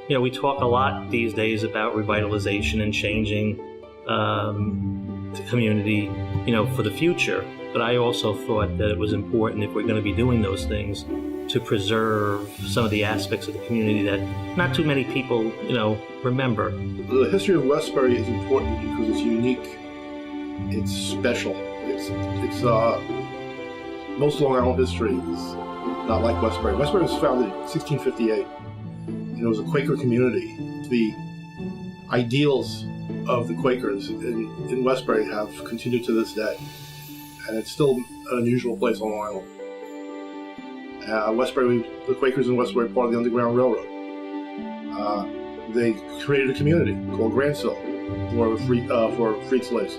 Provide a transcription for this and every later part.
You know, we talk a lot these days about revitalization and changing the community, you know, for the future. But I also thought that it was important, if we're going to be doing those things, to preserve some of the aspects of the community that not too many people, you know, remember. The history of Westbury is important because it's unique. It's special. It's most Long Island history is not like Westbury. Westbury was founded in 1658, and it was a Quaker community. The ideals of the Quakers in Westbury have continued to this day, and it's still an unusual place on Long Island. Westbury, the Quakers in Westbury are part of the Underground Railroad. They created a community called Grantsville for freed slaves.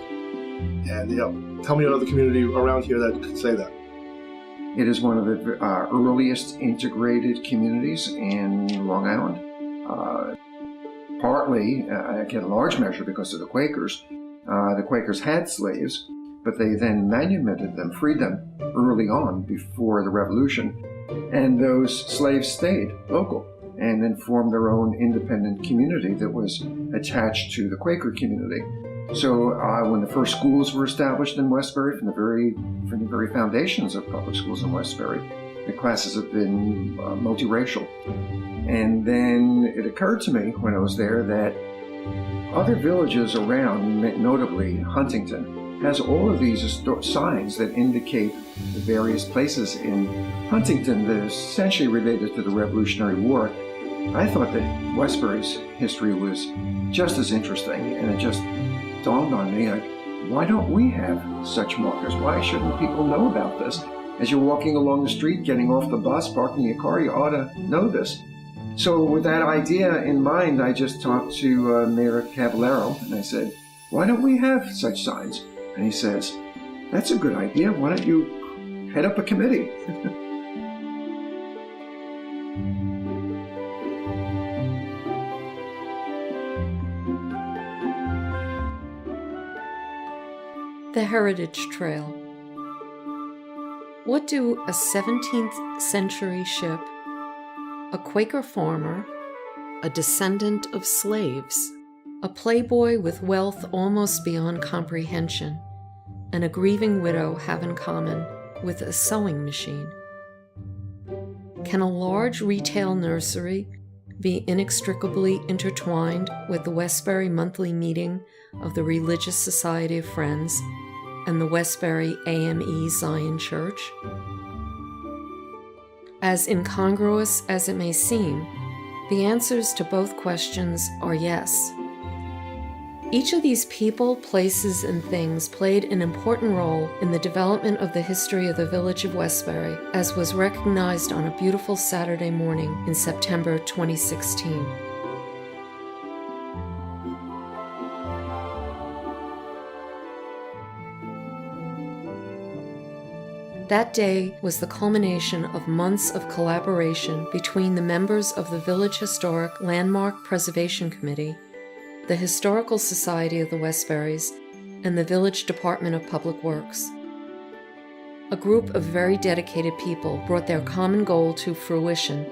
And tell me another community around here that could say that. It is one of the earliest integrated communities in Long Island. Partly, again, a large measure because of the Quakers. The Quakers had slaves, but they then manumitted them, freed them early on before the Revolution. And those slaves stayed local and then formed their own independent community that was attached to the Quaker community. So when the first schools were established in Westbury, from the very foundations of public schools in Westbury, the classes have been multiracial. And then it occurred to me when I was there that other villages around, notably Huntington, has all of these signs that indicate the various places in Huntington that are essentially related to the Revolutionary War. I thought that Westbury's history was just as interesting, and it just dawned on me, like, why don't we have such markers? Why shouldn't people know about this? As you're walking along the street, getting off the bus, parking your car, you ought to know this. So with that idea in mind, I just talked to Mayor Cavallaro, and I said, why don't we have such signs? And he says, that's a good idea. Why don't you head up a committee? The Heritage Trail. What do a 17th century ship, a Quaker farmer, a descendant of slaves, a playboy with wealth almost beyond comprehension, and a grieving widow have in common with a sewing machine? Can a large retail nursery be inextricably intertwined with the Westbury monthly meeting of the Religious Society of Friends and the Westbury AME Zion Church? As incongruous as it may seem, the answers to both questions are yes. Each of these people, places, and things played an important role in the development of the history of the village of Westbury, as was recognized on a beautiful Saturday morning in September 2016. That day was the culmination of months of collaboration between the members of the Village Historic Landmark Preservation Committee, the Historical Society of the Westburys, and the Village Department of Public Works. A group of very dedicated people brought their common goal to fruition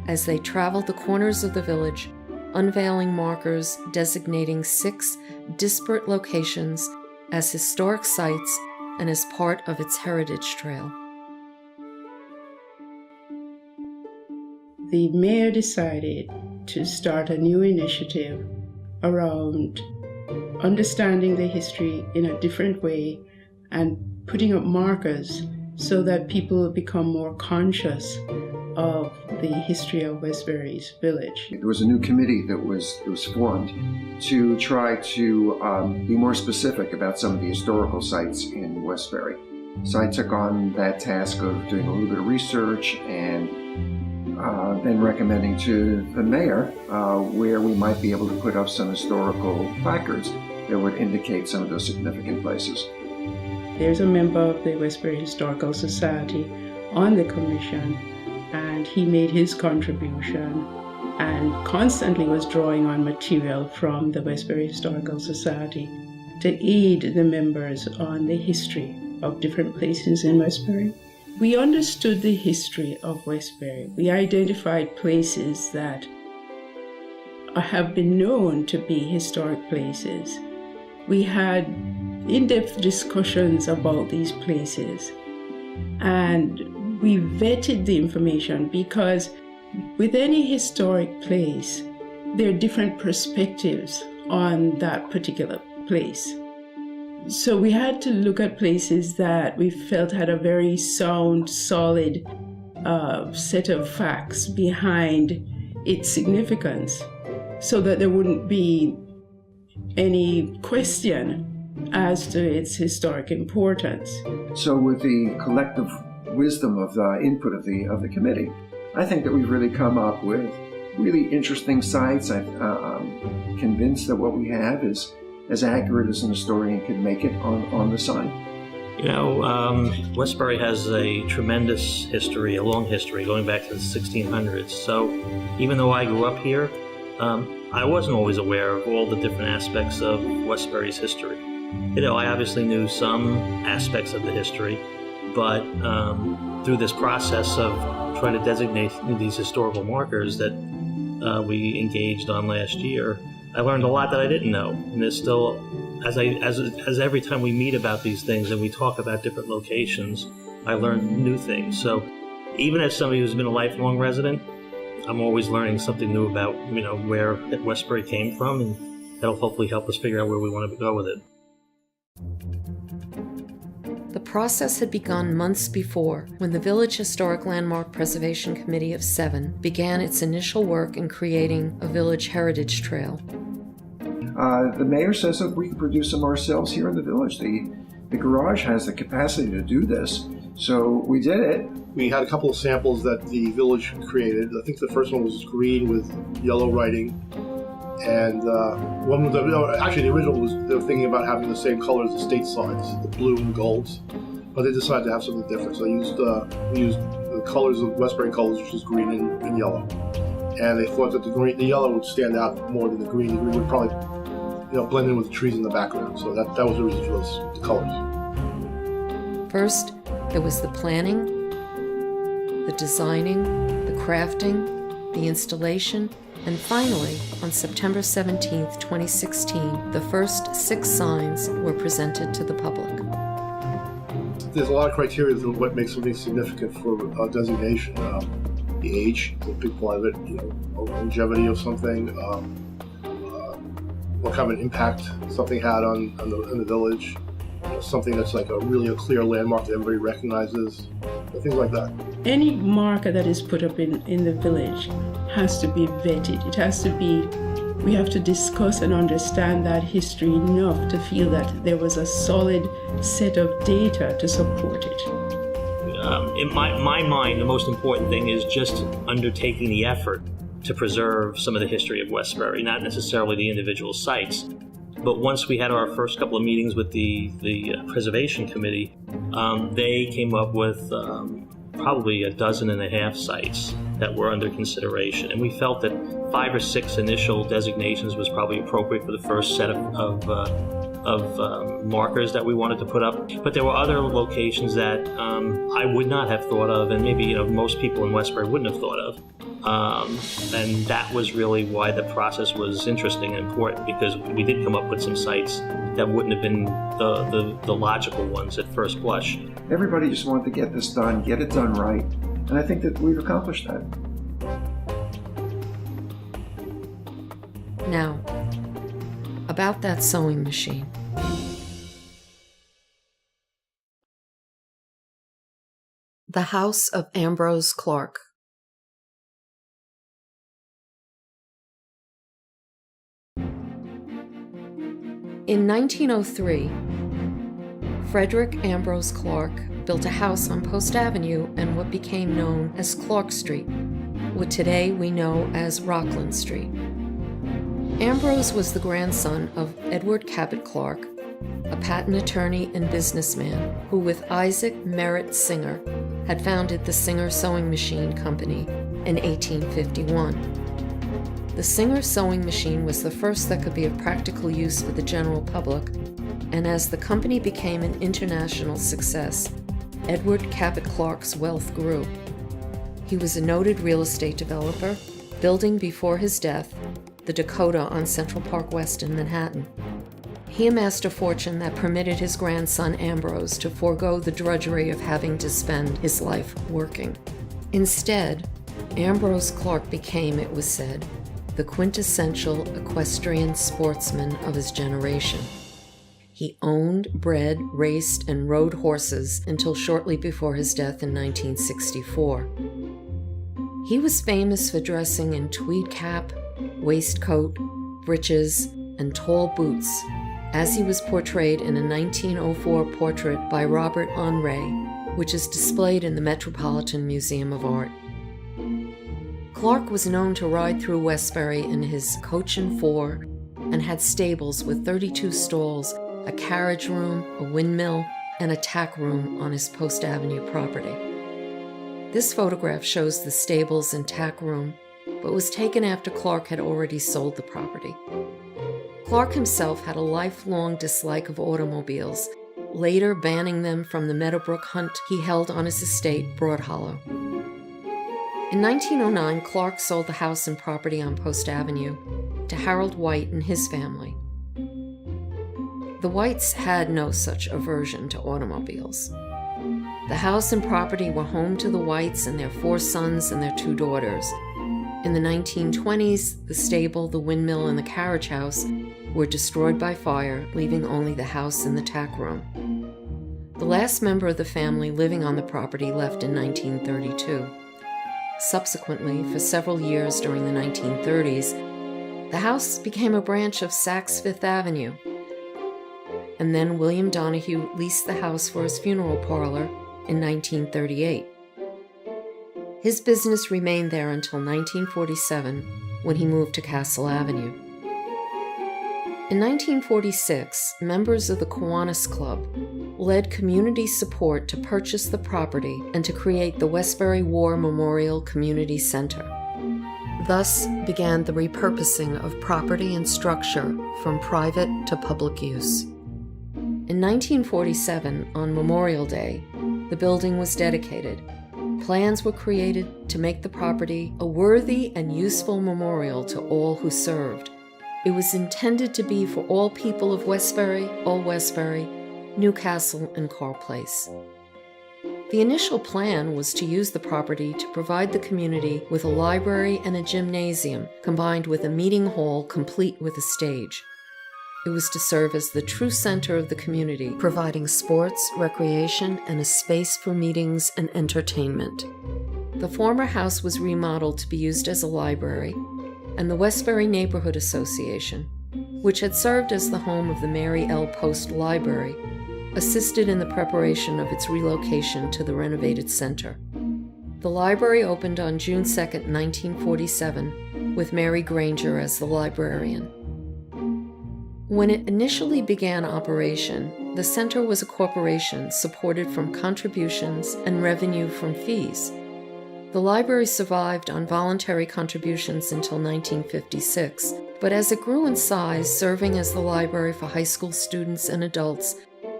as they traveled the corners of the village, unveiling markers designating 6 disparate locations as historic sites and as part of its heritage trail. The mayor decided to start a new initiative around understanding the history in a different way and putting up markers so that people become more conscious of the history of Westbury's village. There was a new committee that was formed to try to be more specific about some of the historical sites in Westbury. So I took on that task of doing a little bit of research and then recommending to the mayor where we might be able to put up some historical placards that would indicate some of those significant places. There's a member of the Westbury Historical Society on the commission, and he made his contribution and constantly was drawing on material from the Westbury Historical Society to aid the members on the history of different places in Westbury. We understood the history of Westbury. We identified places that have been known to be historic places. We had in-depth discussions about these places, and we vetted the information because with any historic place, there are different perspectives on that particular place. So we had to look at places that we felt had a very sound, solid set of facts behind its significance, so that there wouldn't be any question as to its historic importance. So with the collective wisdom of the input of the committee, I think that we've really come up with really interesting sites. I'm convinced that what we have is as accurate as an historian can make it on the site. You know, Westbury has a tremendous history, a long history, going back to the 1600s. So even though I grew up here, I wasn't always aware of all the different aspects of Westbury's history. You know, I obviously knew some aspects of the history, but through this process of trying to designate these historical markers that we engaged on last year, I learned a lot that I didn't know. And there's still, as every time we meet about these things and we talk about different locations, I learn new things. So even as somebody who's been a lifelong resident, I'm always learning something new about, you know, where Westbury came from, and that'll hopefully help us figure out where we want to go with it. The process had begun months before, when the Village Historic Landmark Preservation Committee of 7 began its initial work in creating a village heritage trail. The mayor says that we can produce them ourselves here in the village. The garage has the capacity to do this, so we did it. We had a couple of samples that the village created. I think the first one was green with yellow writing, and one was actually the original was they were thinking about having the same color as the state signs, the blue and golds, but they decided to have something different. So we used the colors of Westbury colors, which is green and yellow, and they thought that the yellow would stand out more than the green. The green would probably blend in with the trees in the background. So that was the reason for the colors. First, there was the planning, the designing, the crafting, the installation, and finally, on September 17, 2016, the first 6 signs were presented to the public. There's a lot of criteria for what makes something significant for designation. The age, the big part of it, longevity of something, what kind of an impact something had on the village, something that's like a clear landmark that everybody recognizes, things like that. Any marker that is put up in the village has to be vetted. It has to be, we have to discuss and understand that history enough to feel that there was a solid set of data to support it. In my mind, the most important thing is just undertaking the effort to preserve some of the history of Westbury, not necessarily the individual sites. But once we had our first couple of meetings with the Preservation Committee, they came up with probably 12.5 sites that were under consideration. And we felt that 5 or 6 initial designations was probably appropriate for the first set of markers that we wanted to put up. But there were other locations that I would not have thought of, and maybe most people in Westbury wouldn't have thought of. And that was really why the process was interesting and important, because we did come up with some sites that wouldn't have been the logical ones at first blush. Everybody just wanted to get this done, get it done right, and I think that we've accomplished that. Now, about that sewing machine. The House of Ambrose Clark. In 1903, Frederick Ambrose Clark built a house on Post Avenue and what became known as Clark Street, what today we know as Rockland Street. Ambrose was the grandson of Edward Cabot Clark, a patent attorney and businessman who, with Isaac Merritt Singer, had founded the Singer Sewing Machine Company in 1851. The Singer sewing machine was the first that could be of practical use for the general public, and as the company became an international success, Edward Cabot Clark's wealth grew. He was a noted real estate developer, building before his death the Dakota on Central Park West in Manhattan. He amassed a fortune that permitted his grandson Ambrose to forego the drudgery of having to spend his life working. Instead, Ambrose Clark became, it was said, the quintessential equestrian sportsman of his generation. He owned, bred, raced, and rode horses until shortly before his death in 1964. He was famous for dressing in tweed cap, waistcoat, breeches, and tall boots, as he was portrayed in a 1904 portrait by Robert Henri, which is displayed in the Metropolitan Museum of Art. Clark was known to ride through Westbury in his coach and four and had stables with 32 stalls, a carriage room, a windmill, and a tack room on his Post Avenue property. This photograph shows the stables and tack room, but was taken after Clark had already sold the property. Clark himself had a lifelong dislike of automobiles, later banning them from the Meadowbrook hunt he held on his estate, Broad Hollow. In 1909, Clark sold the house and property on Post Avenue to Harold White and his family. The Whites had no such aversion to automobiles. The house and property were home to the Whites and their 4 sons and their 2 daughters. In the 1920s, the stable, the windmill, and the carriage house were destroyed by fire, leaving only the house and the tack room. The last member of the family living on the property left in 1932. Subsequently, for several years during the 1930s, the house became a branch of Saks Fifth Avenue. And then William Donahue leased the house for his funeral parlor in 1938. His business remained there until 1947, when he moved to Castle Avenue. In 1946, members of the Kiwanis Club led community support to purchase the property and to create the Westbury War Memorial Community Center. Thus began the repurposing of property and structure from private to public use. In 1947, on Memorial Day, the building was dedicated. Plans were created to make the property a worthy and useful memorial to all who served. It was intended to be for all people of Westbury, Old Westbury, Newcastle, and Carr Place. The initial plan was to use the property to provide the community with a library and a gymnasium, combined with a meeting hall complete with a stage. It was to serve as the true center of the community, providing sports, recreation, and a space for meetings and entertainment. The former house was remodeled to be used as a library, and the Westbury Neighborhood Association, which had served as the home of the Mary L. Post Library, assisted in the preparation of its relocation to the renovated center. The library opened on June 2, 1947, with Mary Granger as the librarian. When it initially began operation, the center was a corporation supported from contributions and revenue from fees. The library survived on voluntary contributions until 1956, but as it grew in size, serving as the library for high school students and adults,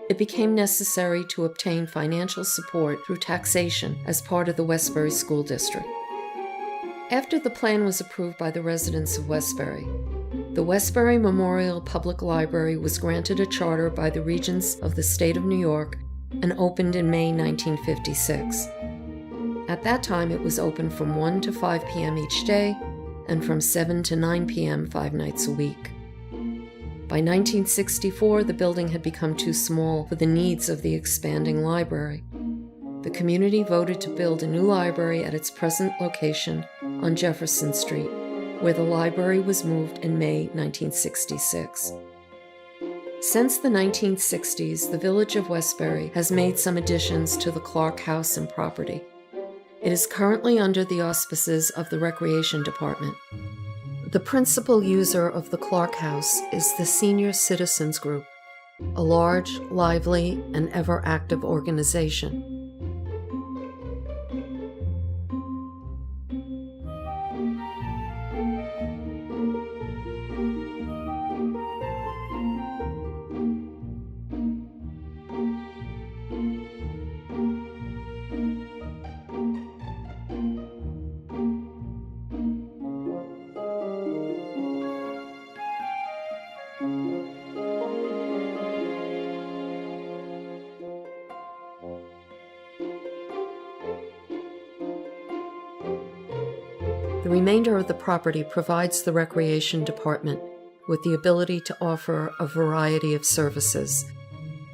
it became necessary to obtain financial support through taxation as part of the Westbury School District. After the plan was approved by the residents of Westbury, the Westbury Memorial Public Library was granted a charter by the Regents of the State of New York and opened in May 1956. At that time, it was open from 1 to 5 p.m. each day and from 7 to 9 p.m. 5 nights a week. By 1964, the building had become too small for the needs of the expanding library. The community voted to build a new library at its present location on Jefferson Street, where the library was moved in May 1966. Since the 1960s, the village of Westbury has made some additions to the Clark House and property. It is currently under the auspices of the Recreation Department. The principal user of the Clark House is the Senior Citizens Group, a large, lively, and ever-active organization. The remainder of the property provides the Recreation Department with the ability to offer a variety of services: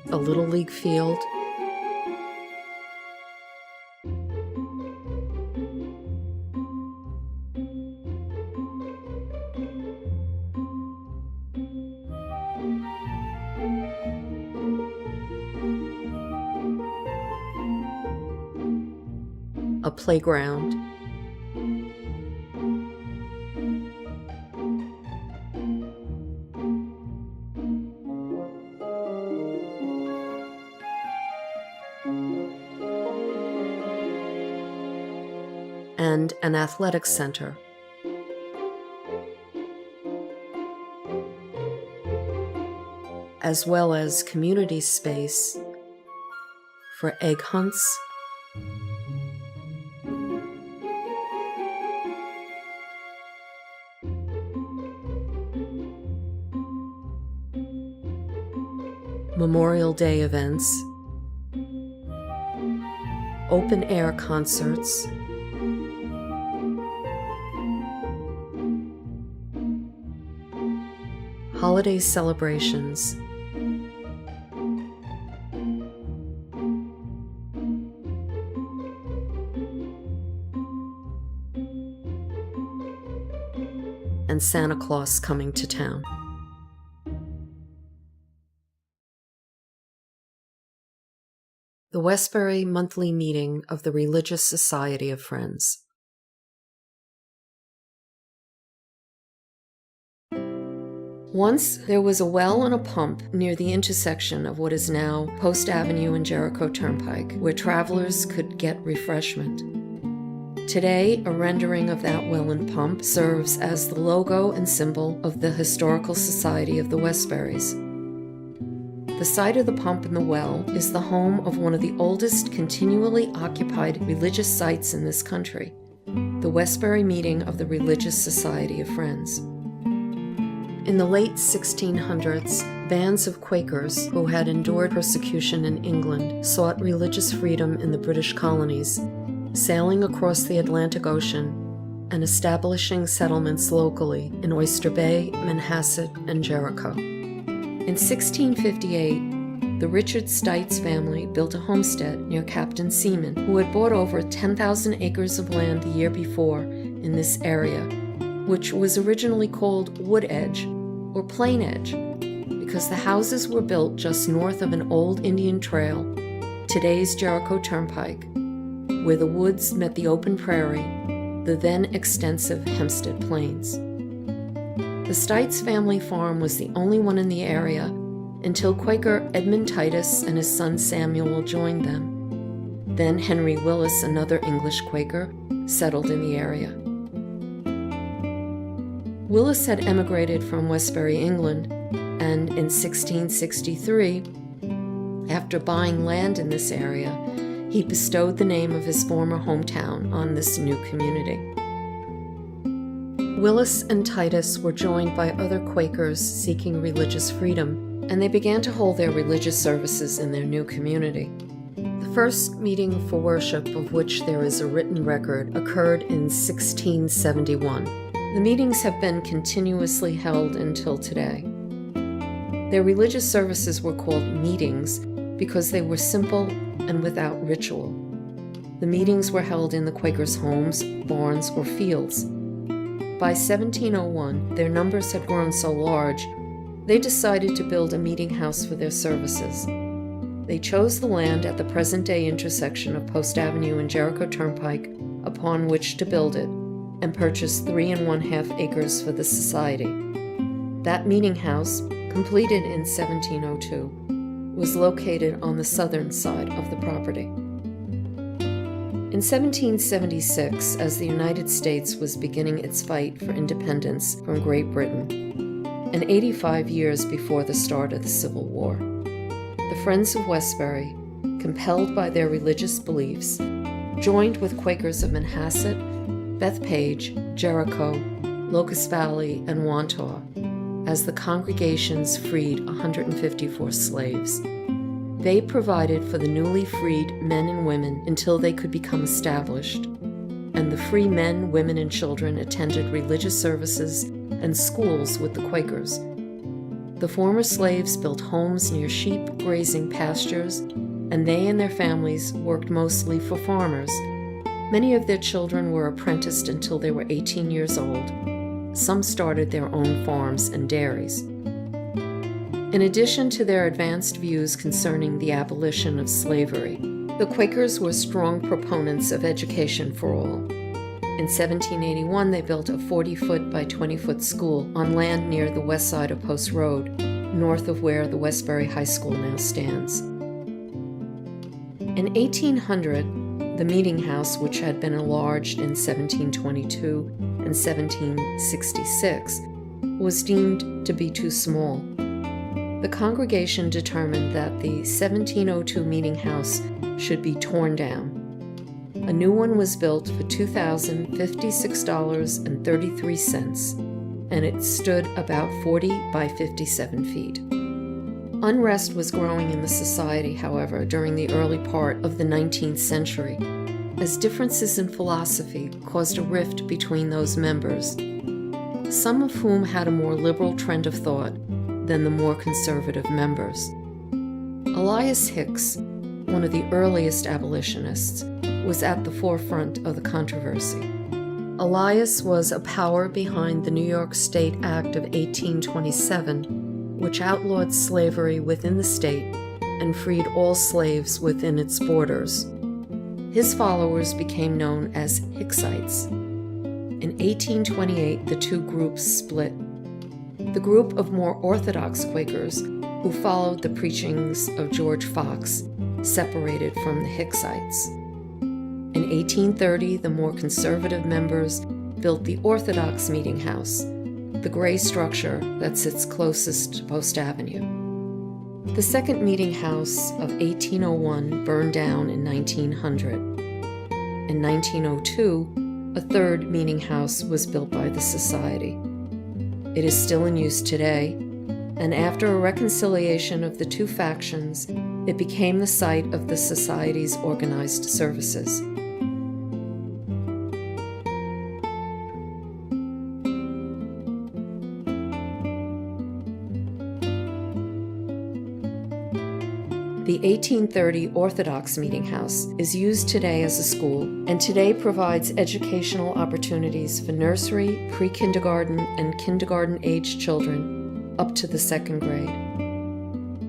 a Little League field, a playground, and an athletic center. As well as community space for egg hunts, Memorial Day events, open-air concerts, holiday celebrations, and Santa Claus coming to town. The Westbury Monthly Meeting of the Religious Society of Friends. Once there was a well and a pump near the intersection of what is now Post Avenue and Jericho Turnpike, where travelers could get refreshment. Today, a rendering of that well and pump serves as the logo and symbol of the Historical Society of the Westburys. The site of the pump and the well is the home of one of the oldest continually occupied religious sites in this country, the Westbury Meeting of the Religious Society of Friends. In the late 1600s, bands of Quakers who had endured persecution in England sought religious freedom in the British colonies, sailing across the Atlantic Ocean and establishing settlements locally in Oyster Bay, Manhasset, and Jericho. In 1658, the Richard Stites family built a homestead near Captain Seaman, who had bought over 10,000 acres of land the year before in this area, which was originally called Wood Edge or Plain Edge, because the houses were built just north of an old Indian trail, today's Jericho Turnpike, where the woods met the open prairie, the then extensive Hempstead Plains. The Stites family farm was the only one in the area until Quaker Edmund Titus and his son Samuel joined them. Then Henry Willis, another English Quaker, settled in the area. Willis had emigrated from Westbury, England, and in 1663, after buying land in this area, he bestowed the name of his former hometown on this new community. Willis and Titus were joined by other Quakers seeking religious freedom, and they began to hold their religious services in their new community. The first meeting for worship, of which there is a written record, occurred in 1671. The meetings have been continuously held until today. Their religious services were called meetings because they were simple and without ritual. The meetings were held in the Quakers' homes, barns, or fields. By 1701, their numbers had grown so large, they decided to build a meeting house for their services. They chose the land at the present-day intersection of Post Avenue and Jericho Turnpike upon which to build it, and purchased 3 1/2 acres for the society. That meeting house, completed in 1702, was located on the southern side of the property. In 1776, as the United States was beginning its fight for independence from Great Britain, and 85 years before the start of the Civil War, the Friends of Westbury, compelled by their religious beliefs, joined with Quakers of Manhasset, Bethpage, Jericho, Locust Valley, and Wantaw as the congregations freed 154 slaves. They provided for the newly freed men and women until they could become established. and the free men, women, and children attended religious services and schools with the Quakers. The former slaves built homes near sheep grazing pastures, and they and their families worked mostly for farmers. Many of their children were apprenticed until they were 18 years old. Some started their own farms and dairies. In addition to their advanced views concerning the abolition of slavery, the Quakers were strong proponents of education for all. In 1781, they built a 40-foot by 20-foot school on land near the west side of Post Road, north of where the Westbury High School now stands. In 1800, the meeting house, which had been enlarged in 1722 and 1766, was deemed to be too small. The congregation determined that the 1702 meeting house should be torn down. A new one was built for $2,056.33, and it stood about 40 by 57 feet. Unrest was growing in the society, however, during the early part of the 19th century, as differences in philosophy caused a rift between those members, some of whom had a more liberal trend of thought than the more conservative members. Elias Hicks, one of the earliest abolitionists, was at the forefront of the controversy. Elias was a power behind the New York State Act of 1827, which outlawed slavery within the state and freed all slaves within its borders. His followers became known as Hicksites. In 1828, the two groups split. The group of more orthodox Quakers, who followed the preachings of George Fox, separated from the Hicksites. In 1830, the more conservative members built the Orthodox Meeting House, the gray structure that sits closest to Post Avenue. The second meeting house of 1801 burned down in 1900. In 1902, a third meeting house was built by the Society. It is still in use today, and after a reconciliation of the two factions, it became the site of the Society's organized services. The 1830 Orthodox Meeting House is used today as a school, and today provides educational opportunities for nursery, pre-kindergarten, and kindergarten-age children up to the second grade.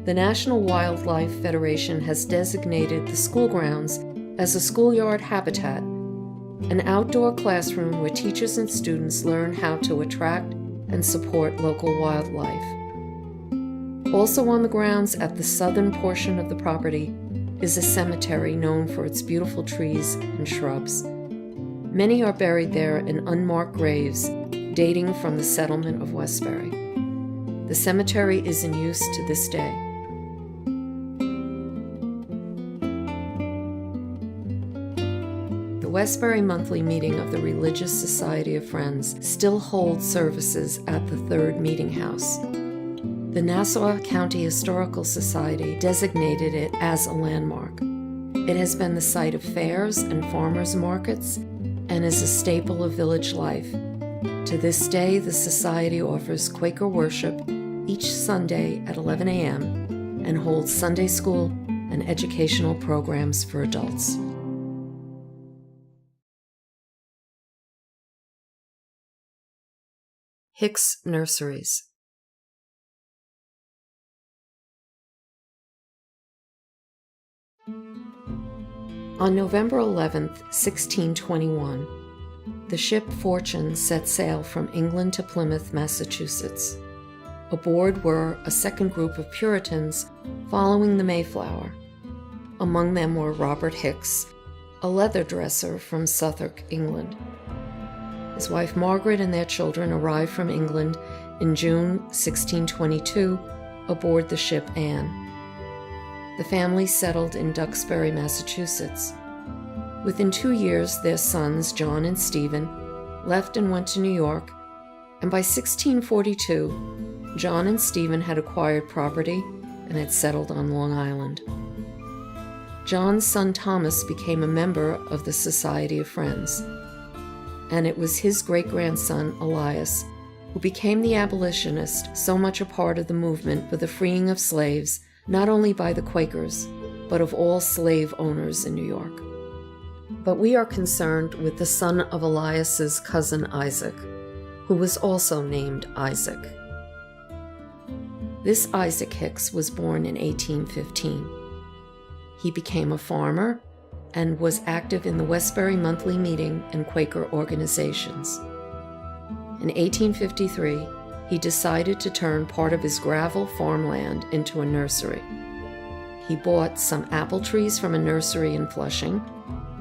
The National Wildlife Federation has designated the school grounds as a schoolyard habitat, an outdoor classroom where teachers and students learn how to attract and support local wildlife. Also on the grounds at the southern portion of the property is a cemetery known for its beautiful trees and shrubs. Many are buried there in unmarked graves dating from the settlement of Westbury. The cemetery is in use to this day. The Westbury monthly meeting of the Religious Society of Friends still holds services at the third meeting house. The Nassau County Historical Society designated it as a landmark. It has been the site of fairs and farmers' markets and is a staple of village life. To this day, the Society offers Quaker worship each Sunday at 11 a.m. and holds Sunday school and educational programs for adults. Hicks Nurseries. On November 11, 1621, the ship Fortune set sail from England to Plymouth, Massachusetts. Aboard were a second group of Puritans following the Mayflower. Among them were Robert Hicks, a leather dresser from Suffolk, England. His wife Margaret and their children arrived from England in June 1622 aboard the ship Anne. The family settled in Duxbury, Massachusetts. Within 2 years, their sons, John and Stephen, left and went to New York, and by 1642, John and Stephen had acquired property and had settled on Long Island. John's son Thomas became a member of the Society of Friends. and it was his great-grandson, Elias, who became the abolitionist so much a part of the movement for the freeing of slaves, not only by the Quakers, but of all slave owners in New York. But we are concerned with the son of Elias's cousin Isaac, who was also named Isaac. This Isaac Hicks was born in 1815. He became a farmer and was active in the Westbury Monthly Meeting and Quaker organizations. In 1853, he decided to turn part of his gravel farmland into a nursery. He bought some apple trees from a nursery in Flushing,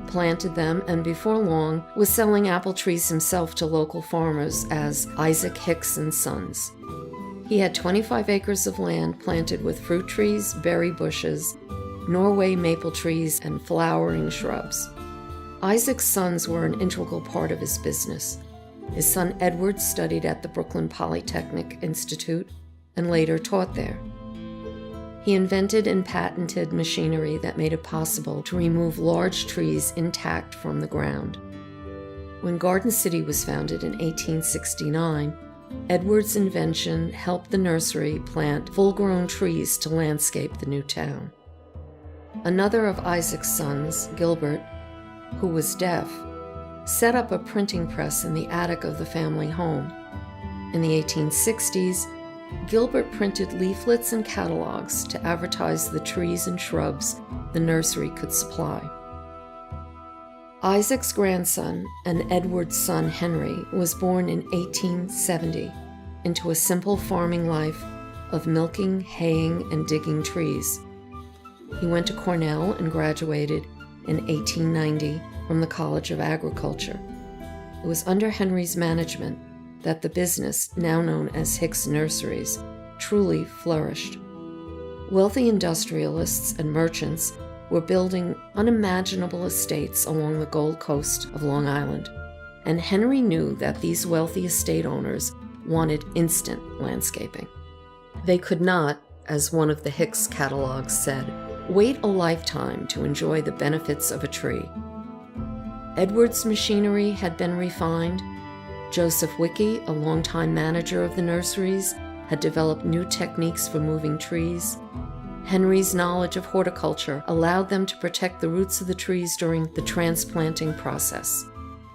planted them, and before long was selling apple trees himself to local farmers as Isaac Hicks and Sons. He had 25 acres of land planted with fruit trees, berry bushes, Norway maple trees, and flowering shrubs. Isaac's sons were an integral part of his business. His son Edward studied at the Brooklyn Polytechnic Institute and later taught there. He invented and patented machinery that made it possible to remove large trees intact from the ground. When Garden City was founded in 1869, Edward's invention helped the nursery plant full-grown trees to landscape the new town. Another of Isaac's sons, Gilbert, who was deaf, set up a printing press in the attic of the family home. In the 1860s, Gilbert printed leaflets and catalogs to advertise the trees and shrubs the nursery could supply. Isaac's grandson and Edward's son Henry was born in 1870 into a simple farming life of milking, haying, and digging trees. He went to Cornell and graduated in 1890 from the College of Agriculture. It was under Henry's management that the business, now known as Hicks Nurseries, truly flourished. Wealthy industrialists and merchants were building unimaginable estates along the Gold Coast of Long Island, and Henry knew that these wealthy estate owners wanted instant landscaping. They could not, as one of the Hicks catalogs said, wait a lifetime to enjoy the benefits of a tree. Edward's machinery had been refined. Joseph Wicke, a longtime manager of the nurseries, had developed new techniques for moving trees. Henry's knowledge of horticulture allowed them to protect the roots of the trees during the transplanting process.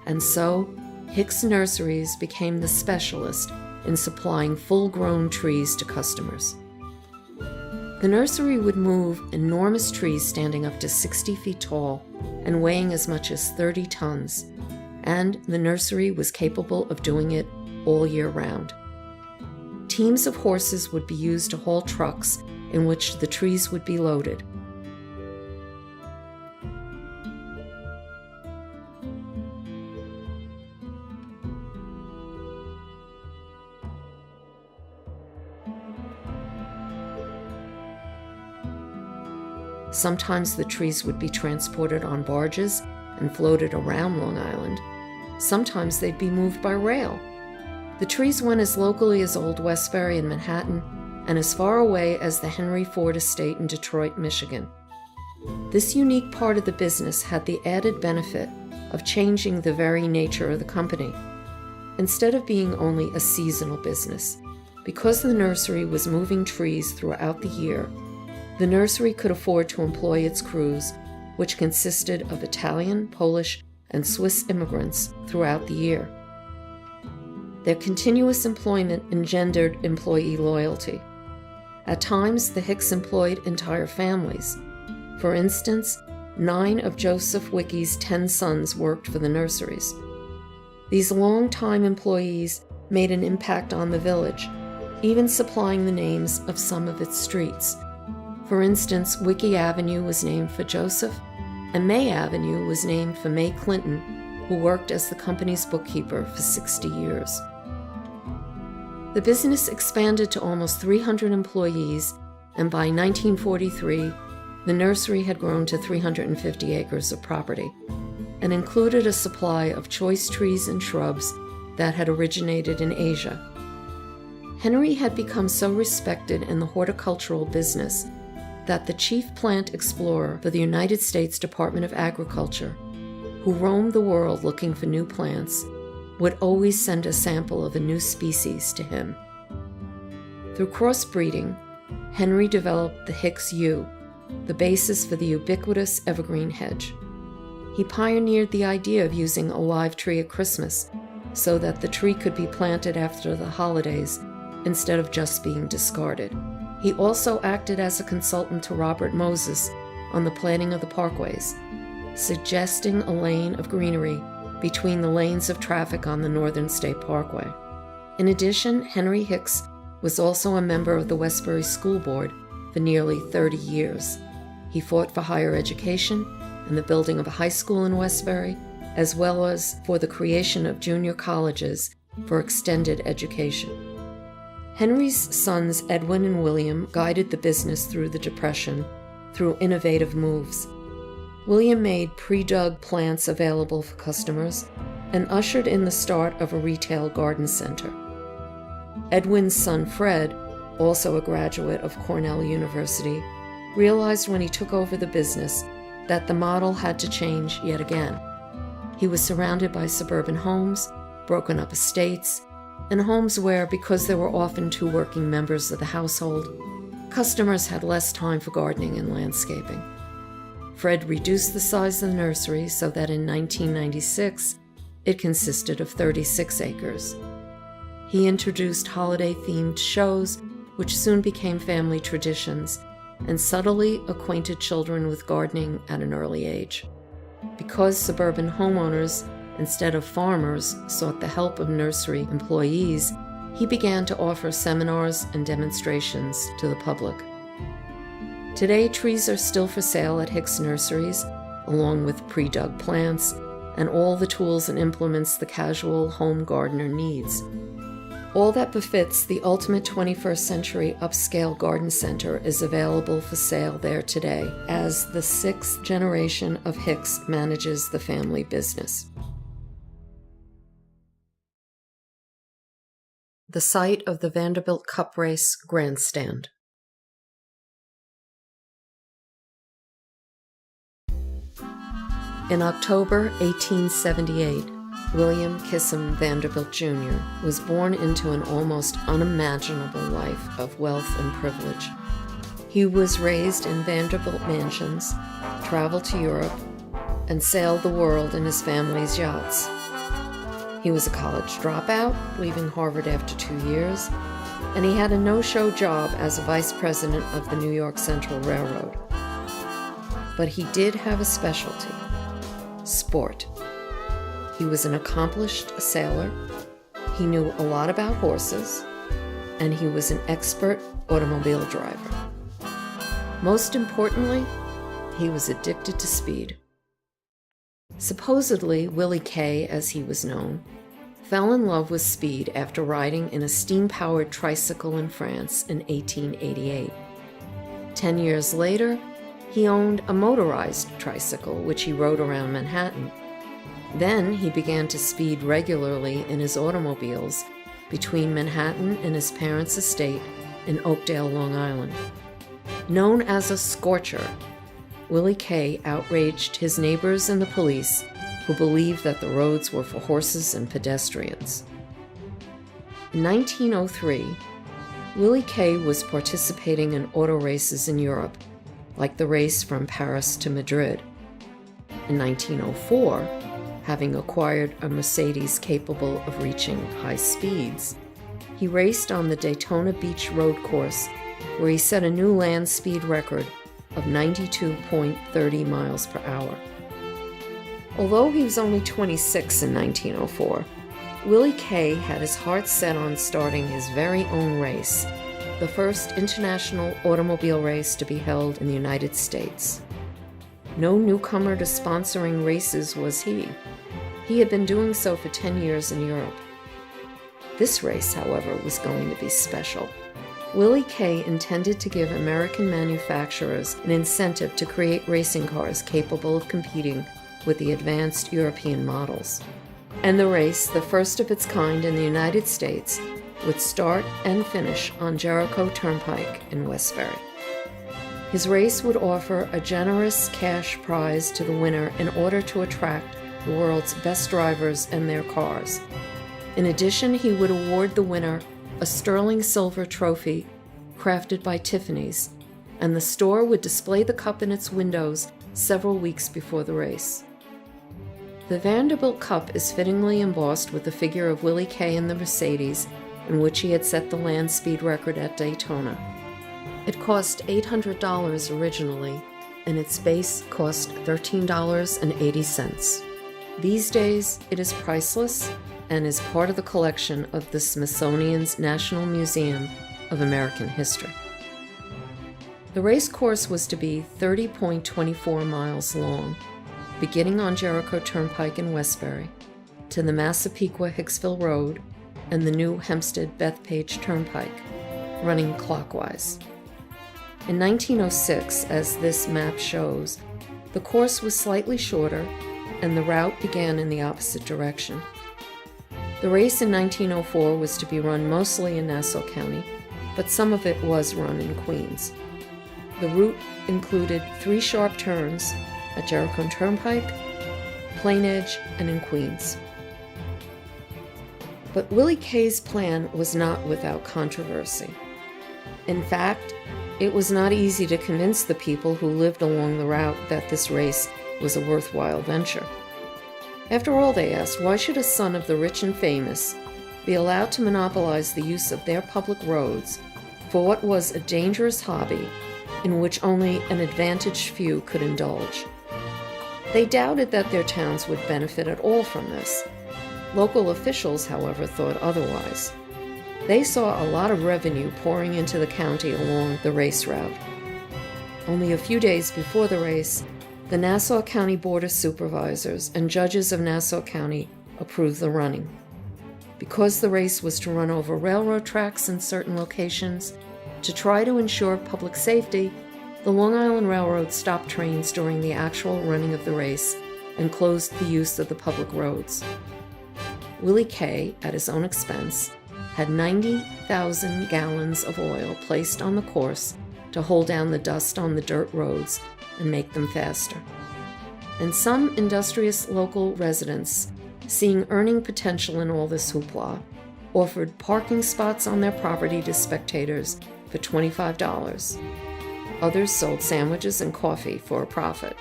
And so, Hicks Nurseries became the specialist in supplying full-grown trees to customers. The nursery would move enormous trees standing up to 60 feet tall and weighing as much as 30 tons, and the nursery was capable of doing it all year round. Teams of horses would be used to haul trucks in which the trees would be loaded. Sometimes the trees would be transported on barges and floated around Long Island. Sometimes they'd be moved by rail. The trees went as locally as Old Westbury in Manhattan and as far away as the Henry Ford estate in Detroit, Michigan. This unique part of the business had the added benefit of changing the very nature of the company. Instead of being only a seasonal business, because the nursery was moving trees throughout the year, the nursery could afford to employ its crews, which consisted of Italian, Polish, and Swiss immigrants throughout the year. Their continuous employment engendered employee loyalty. At times, the Hicks employed entire families. For instance, 9 of Joseph Wicke's 10 sons worked for the nurseries. These long-time employees made an impact on the village, even supplying the names of some of its streets. For instance, Wicke Avenue was named for Joseph, and May Avenue was named for May Clinton, who worked as the company's bookkeeper for 60 years. The business expanded to almost 300 employees, and by 1943, the nursery had grown to 350 acres of property, and included a supply of choice trees and shrubs that had originated in Asia. Henry had become so respected in the horticultural business that the chief plant explorer for the United States Department of Agriculture, who roamed the world looking for new plants, would always send a sample of a new species to him. Through crossbreeding, Henry developed the Hicks yew, the basis for the ubiquitous evergreen hedge. He pioneered the idea of using a live tree at Christmas so that the tree could be planted after the holidays instead of just being discarded. He also acted as a consultant to Robert Moses on the planning of the parkways, suggesting a lane of greenery between the lanes of traffic on the Northern State Parkway. In addition, Henry Hicks was also a member of the Westbury School Board for nearly 30 years. He fought for higher education and the building of a high school in Westbury, as well as for the creation of junior colleges for extended education. Henry's sons Edwin and William guided the business through the Depression through innovative moves. William made pre-dug plants available for customers and ushered in the start of a retail garden center. Edwin's son Fred, also a graduate of Cornell University, realized when he took over the business that the model had to change yet again. He was surrounded by suburban homes, broken up estates, and homes where, because there were often 2 working members of the household, customers had less time for gardening and landscaping. Fred reduced the size of the nursery so that in 1996 it consisted of 36 acres. He introduced holiday-themed shows, which soon became family traditions, and subtly acquainted children with gardening at an early age. Because suburban homeowners, instead of farmers, sought the help of nursery employees, he began to offer seminars and demonstrations to the public. Today, trees are still for sale at Hicks Nurseries, along with pre-dug plants and all the tools and implements the casual home gardener needs. All that befits the ultimate 21st century upscale garden center is available for sale there today, as the 6th generation of Hicks manages the family business. The site of the Vanderbilt Cup Race grandstand. In October 1878, William Kissam Vanderbilt Jr. was born into an almost unimaginable life of wealth and privilege. He was raised in Vanderbilt mansions, traveled to Europe, and sailed the world in his family's yachts. He was a college dropout, leaving Harvard after 2 years, and he had a no-show job as a vice president of the New York Central Railroad. But he did have a specialty: sport. He was an accomplished sailor, he knew a lot about horses, and he was an expert automobile driver. Most importantly, he was addicted to speed. Supposedly, Willie K, as he was known, fell in love with speed after riding in a steam-powered tricycle in France in 1888. 10 years later, he owned a motorized tricycle, which he rode around Manhattan. Then he began to speed regularly in his automobiles between Manhattan and his parents' estate in Oakdale, Long Island. Known as a scorcher, Willie K outraged his neighbors and the police, who believed that the roads were for horses and pedestrians. In 1903, Willie K was participating in auto races in Europe, like the race from Paris to Madrid. In 1904, having acquired a Mercedes capable of reaching high speeds, he raced on the Daytona Beach road course, where he set a new land speed record of 92.30 miles per hour. Although he was only 26 in 1904, Willie K had his heart set on starting his very own race, the first international automobile race to be held in the United States. No newcomer to sponsoring races was he. He had been doing so for 10 years in Europe. This race, however, was going to be special. Willie K intended to give American manufacturers an incentive to create racing cars capable of competing with the advanced European models. And the race, the first of its kind in the United States, would start and finish on Jericho Turnpike in Westbury. His race would offer a generous cash prize to the winner in order to attract the world's best drivers and their cars. In addition, he would award the winner a sterling silver trophy crafted by Tiffany's, and the store would display the cup in its windows several weeks before the race. The Vanderbilt Cup is fittingly embossed with the figure of Willie Kay in the Mercedes, in which he had set the land speed record at Daytona. It cost $800 originally, and its base cost $13.80. These days, it is priceless and is part of the collection of the Smithsonian's National Museum of American History. The race course was to be 30.24 miles long, beginning on Jericho Turnpike in Westbury, to the Massapequa-Hicksville Road and the new Hempstead-Bethpage Turnpike, running clockwise. In 1906, as this map shows, the course was slightly shorter and the route began in the opposite direction. The race in 1904 was to be run mostly in Nassau County, but some of it was run in Queens. The route included 3 sharp turns at Jericho Turnpike, Plain Edge, and in Queens. But Willie Kay's plan was not without controversy. In fact, it was not easy to convince the people who lived along the route that this race was a worthwhile venture. After all, they asked, why should a son of the rich and famous be allowed to monopolize the use of their public roads for what was a dangerous hobby in which only an advantaged few could indulge? They doubted that their towns would benefit at all from this. Local officials, however, thought otherwise. They saw a lot of revenue pouring into the county along the race route. Only a few days before the race, the Nassau County Board of Supervisors and judges of Nassau County approved the running. Because the race was to run over railroad tracks in certain locations, to try to ensure public safety, the Long Island Railroad stopped trains during the actual running of the race and closed the use of the public roads. Willie Kay, at his own expense, had 90,000 gallons of oil placed on the course to hold down the dust on the dirt roads and make them faster. And some industrious local residents, seeing earning potential in all this hoopla, offered parking spots on their property to spectators for $25. Others sold sandwiches and coffee for a profit.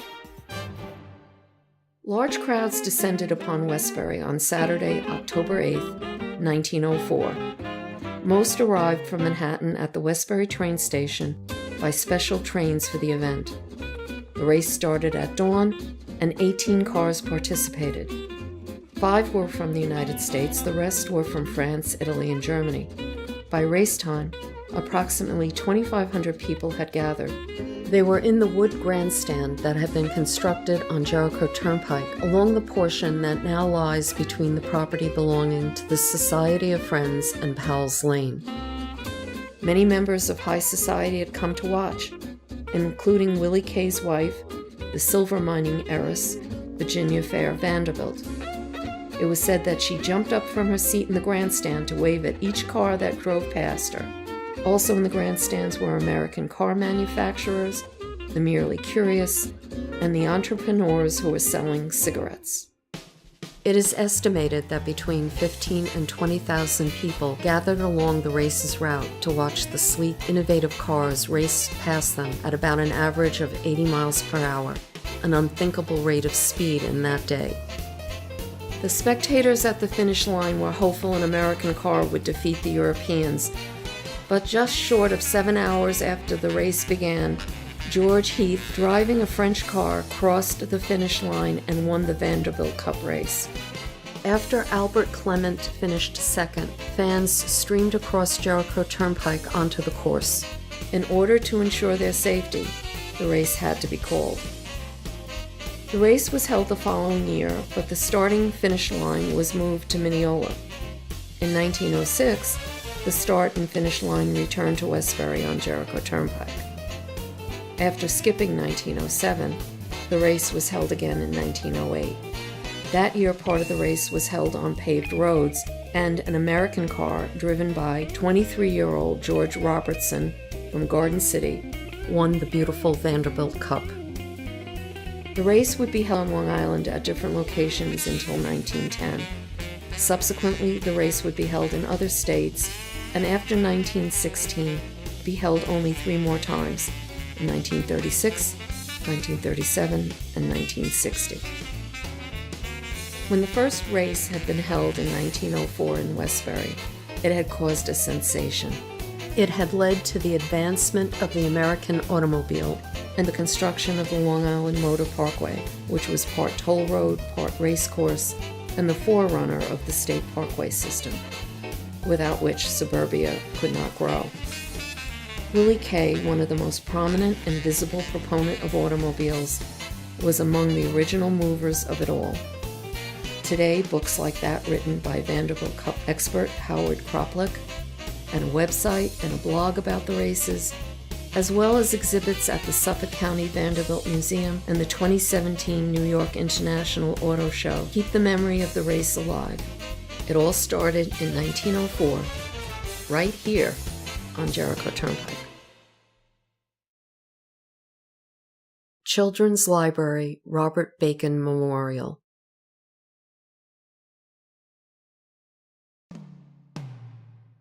Large crowds descended upon Westbury on Saturday, October 8, 1904. Most arrived from Manhattan at the Westbury train station by special trains for the event. The race started at dawn, and 18 cars participated. 5 were from the United States, the rest were from France, Italy, and Germany. By race time, approximately 2,500 people had gathered. They were in the wood grandstand that had been constructed on Jericho Turnpike along the portion that now lies between the property belonging to the Society of Friends and Powell's Lane. Many members of high society had come to watch, including Willie Kay's wife, the silver mining heiress, Virginia Fair Vanderbilt. It was said that she jumped up from her seat in the grandstand to wave at each car that drove past her. Also in the grandstands were American car manufacturers, the merely curious, and the entrepreneurs who were selling cigarettes. It is estimated that between 15,000 and 20,000 people gathered along the race's route to watch the sleek, innovative cars race past them at about an average of 80 miles per hour, an unthinkable rate of speed in that day. The spectators at the finish line were hopeful an American car would defeat the Europeans, but just short of 7 hours after the race began, George Heath, driving a French car, crossed the finish line and won the Vanderbilt Cup race. After Albert Clement finished second, fans streamed across Jericho Turnpike onto the course. In order to ensure their safety, the race had to be called. The race was held the following year, but the starting-finish line was moved to Mineola. In 1906, the start and finish line returned to Westbury on Jericho Turnpike. After skipping 1907, the race was held again in 1908. That year, part of the race was held on paved roads, and an American car driven by 23-year-old George Robertson from Garden City won the beautiful Vanderbilt Cup. The race would be held on Long Island at different locations until 1910. Subsequently, the race would be held in other states, and after 1916, be held only 3 more times, in 1936, 1937, and 1960. When the first race had been held in 1904 in Westbury, it had caused a sensation. It had led to the advancement of the American automobile and the construction of the Long Island Motor Parkway, which was part toll road, part race course, and the forerunner of the state parkway system, without which suburbia could not grow. Willie Kay, one of the most prominent and visible proponent of automobiles, was among the original movers of it all. Today, books like that written by Vanderbilt Cup expert Howard Kroplik, and a website and a blog about the races, as well as exhibits at the Suffolk County Vanderbilt Museum and the 2017 New York International Auto Show, keep the memory of the race alive. It all started in 1904, right here on Jericho Turnpike. Children's Library Robert Bacon Memorial.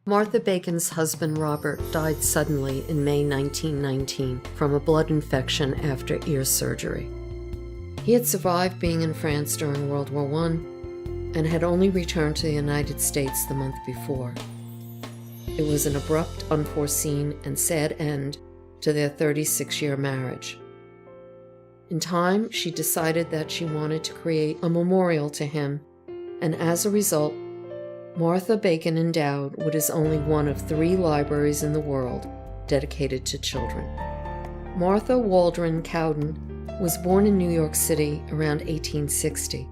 Martha Bacon's husband Robert died suddenly in May 1919 from a blood infection after ear surgery. He had survived being in France during World War I and had only returned to the United States the month before. It was an abrupt, unforeseen, and sad end to their 36-year marriage. In time, she decided that she wanted to create a memorial to him, and as a result, Martha Bacon endowed what is only one of 3 libraries in the world dedicated to children. Martha Waldron Cowden was born in New York City around 1860.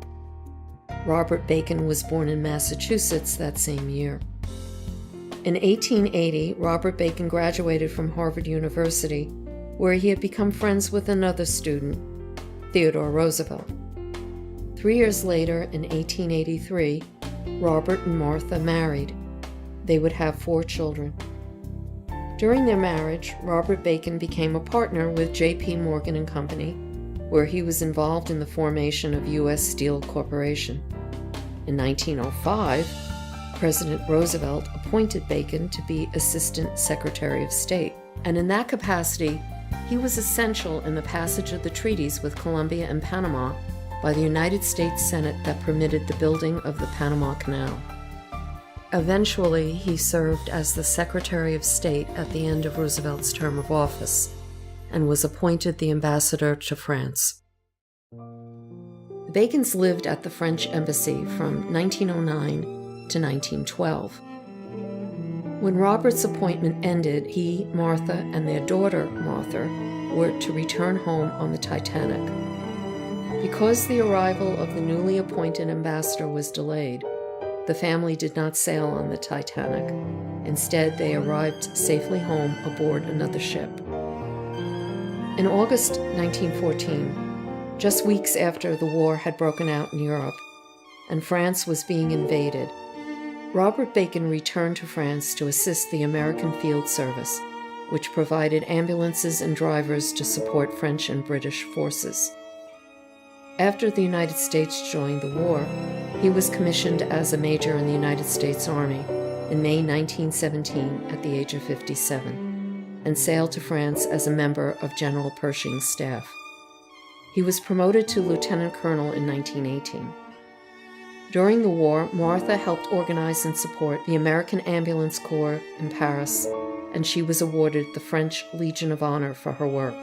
Robert Bacon was born in Massachusetts that same year. In 1880, Robert Bacon graduated from Harvard University, where he had become friends with another student, Theodore Roosevelt. 3 years later, in 1883, Robert and Martha married. They would have 4 children. During their marriage, Robert Bacon became a partner with J.P. Morgan and Company, where he was involved in the formation of U.S. Steel Corporation. In 1905, President Roosevelt appointed Bacon to be Assistant Secretary of State, and in that capacity, he was essential in the passage of the treaties with Colombia and Panama by the United States Senate that permitted the building of the Panama Canal. Eventually, he served as the Secretary of State at the end of Roosevelt's term of office and was appointed the ambassador to France. The Bacons lived at the French embassy from 1909 to 1912. When Robert's appointment ended, he, Martha, and their daughter, Martha, were to return home on the Titanic. Because the arrival of the newly appointed ambassador was delayed, the family did not sail on the Titanic. Instead, they arrived safely home aboard another ship. In August 1914, just weeks after the war had broken out in Europe and France was being invaded, Robert Bacon returned to France to assist the American Field Service, which provided ambulances and drivers to support French and British forces. After the United States joined the war, he was commissioned as a major in the United States Army in May 1917 at the age of 57, and sailed to France as a member of General Pershing's staff. He was promoted to lieutenant colonel in 1918. During the war, Martha helped organize and support the American Ambulance Corps in Paris, and she was awarded the French Legion of Honor for her work.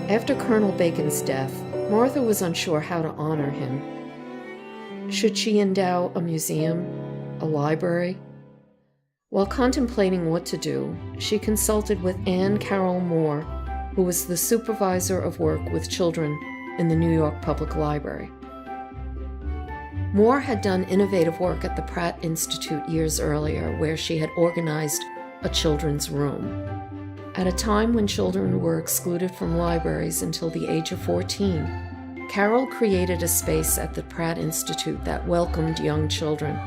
After Colonel Bacon's death, Martha was unsure how to honor him. Should she endow a museum, a library? While contemplating what to do, she consulted with Anne Carroll Moore, who was the supervisor of work with children in the New York Public Library. Moore had done innovative work at the Pratt Institute years earlier, where she had organized a children's room. At a time when children were excluded from libraries until the age of 14, Carroll created a space at the Pratt Institute that welcomed young children.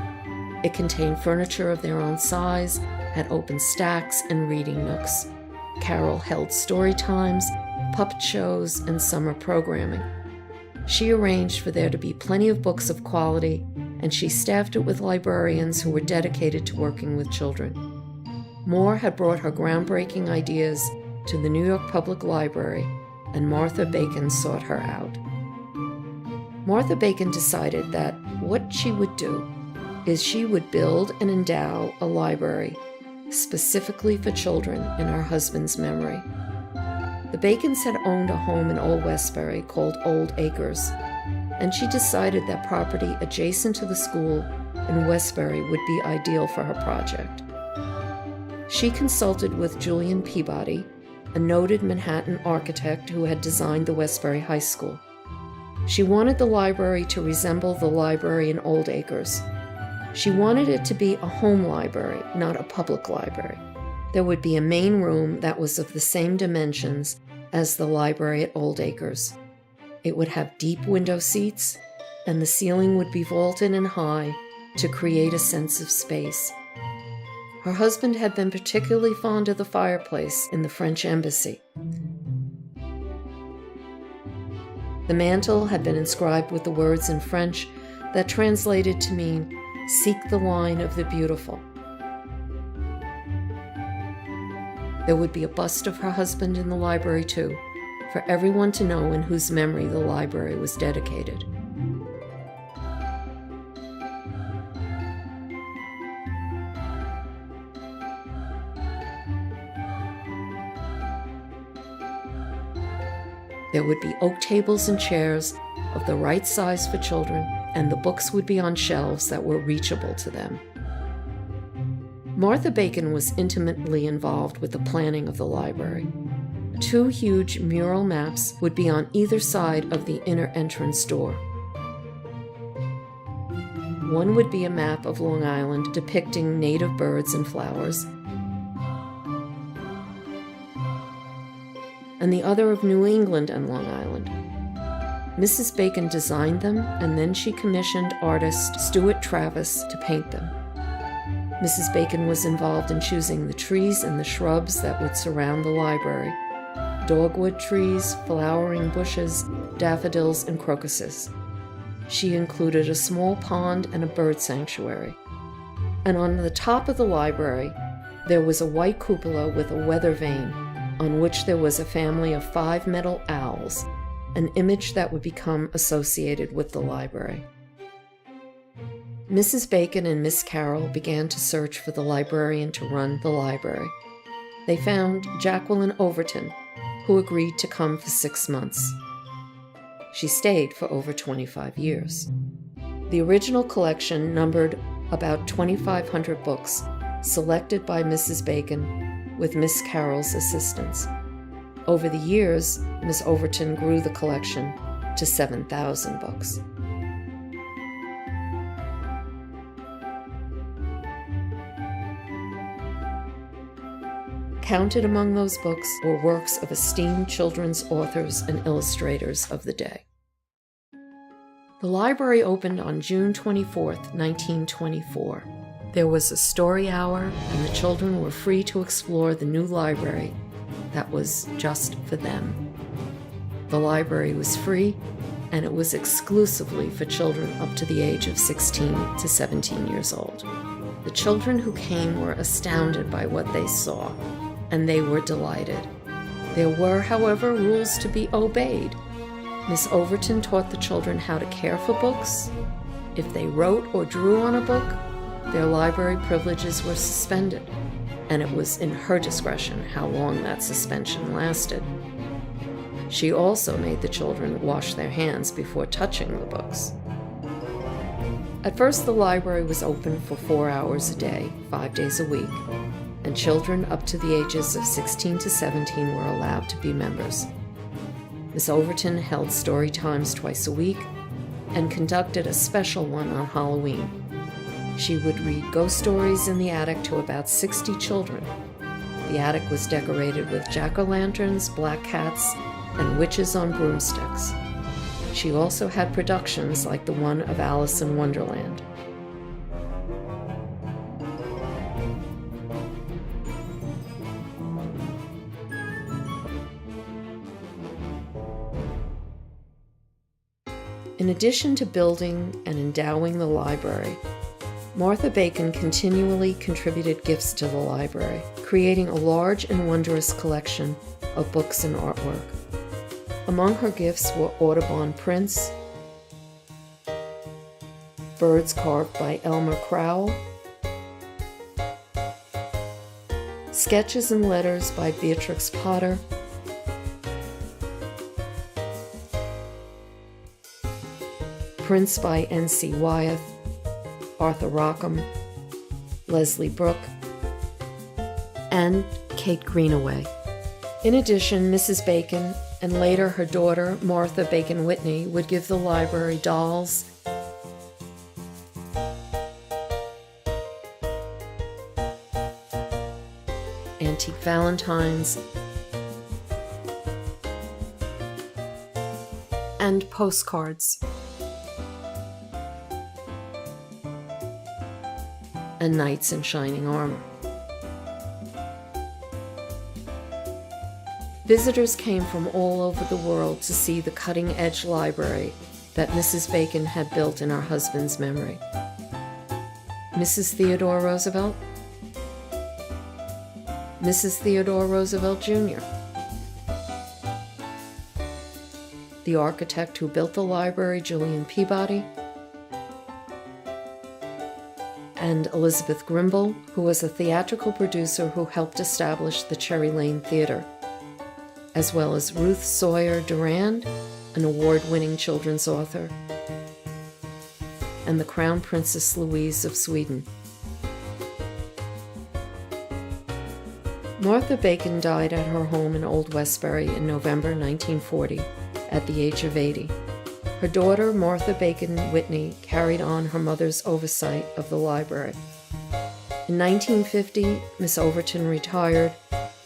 It contained furniture of their own size, had open stacks and reading nooks. Carroll held story times, puppet shows, and summer programming. She arranged for there to be plenty of books of quality and she staffed it with librarians who were dedicated to working with children. Moore had brought her groundbreaking ideas to the New York Public Library, and Martha Bacon sought her out. Martha Bacon decided that what she would do is she would build and endow a library specifically for children in her husband's memory. The Bacons had owned a home in Old Westbury called Old Acres, and she decided that property adjacent to the school in Westbury would be ideal for her project. She consulted with Julian Peabody, a noted Manhattan architect who had designed the Westbury High School. She wanted the library to resemble the library in Old Acres. She wanted it to be a home library, not a public library. There would be a main room that was of the same dimensions as the library at Old Acres. It would have deep window seats, and the ceiling would be vaulted and high to create a sense of space. Her husband had been particularly fond of the fireplace in the French embassy. The mantel had been inscribed with the words in French that translated to mean, "Seek the line of the beautiful." There would be a bust of her husband in the library, too, for everyone to know in whose memory the library was dedicated. There would be oak tables and chairs of the right size for children, and the books would be on shelves that were reachable to them. Martha Bacon was intimately involved with the planning of the library. 2 huge mural maps would be on either side of the inner entrance door. One would be a map of Long Island depicting native birds and flowers, and the other of New England and Long Island. Mrs. Bacon designed them, and then she commissioned artist Stuart Travis to paint them. Mrs. Bacon was involved in choosing the trees and the shrubs that would surround the library: dogwood trees, flowering bushes, daffodils, and crocuses. She included a small pond and a bird sanctuary. And on the top of the library, there was a white cupola with a weather vane, on which there was a family of 5 metal owls, an image that would become associated with the library. Mrs. Bacon and Miss Carroll began to search for the librarian to run the library. They found Jacqueline Overton, who agreed to come for 6 months. She stayed for over 25 years. The original collection numbered about 2,500 books, selected by Mrs. Bacon with Miss Carroll's assistance. Over the years, Miss Overton grew the collection to 7,000 books. Counted among those books were works of esteemed children's authors and illustrators of the day. The library opened on June 24, 1924. There was a story hour, and the children were free to explore the new library that was just for them. The library was free, and it was exclusively for children up to the age of 16 to 17 years old. The children who came were astounded by what they saw, and they were delighted. There were, however, rules to be obeyed. Miss Overton taught the children how to care for books. If they wrote or drew on a book, their library privileges were suspended, and it was in her discretion how long that suspension lasted. She also made the children wash their hands before touching the books. At first, the library was open for 4 hours a day, 5 days a week, and children up to the ages of 16 to 17 were allowed to be members. Miss Overton held story times twice a week and conducted a special one on Halloween. She would read ghost stories in the attic to about 60 children. The attic was decorated with jack-o'-lanterns, black cats, and witches on broomsticks. She also had productions like the one of Alice in Wonderland. In In addition to building and endowing the library, Martha Bacon continually contributed gifts to the library, creating a large and wondrous collection of books and artwork. Among her gifts were Audubon prints, birds carved by Elmer Crowell, sketches and letters by Beatrix Potter, prints by N.C. Wyeth, Arthur Rockham, Leslie Brooke, and Kate Greenaway. In addition, Mrs. Bacon and later her daughter, Martha Bacon Whitney, would give the library dolls, antique valentines, and postcards, and knights in shining armor. Visitors came from all over the world to see the cutting-edge library that Mrs. Bacon had built in her husband's memory. Mrs. Theodore Roosevelt, Mrs. Theodore Roosevelt Jr., the architect who built the library, Julian Peabody, and Elizabeth Grimble, who was a theatrical producer who helped establish the Cherry Lane Theater, as well as Ruth Sawyer Durand, an award-winning children's author, and the Crown Princess Louise of Sweden. Martha Bacon died at her home in Old Westbury in November 1940 at the age of 80. Her daughter, Martha Bacon Whitney, carried on her mother's oversight of the library. In 1950, Miss Overton retired,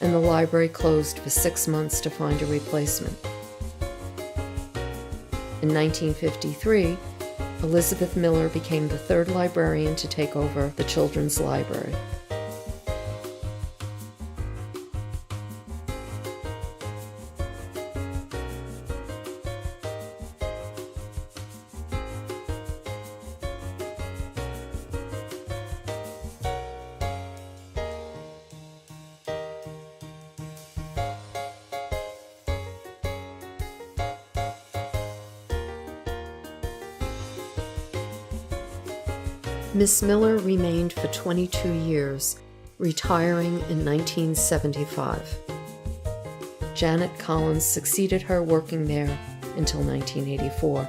and the library closed for 6 months to find a replacement. In 1953, Elizabeth Miller became the third librarian to take over the children's library. Miss Miller remained for 22 years, retiring in 1975. Janet Collins succeeded her working there until 1984.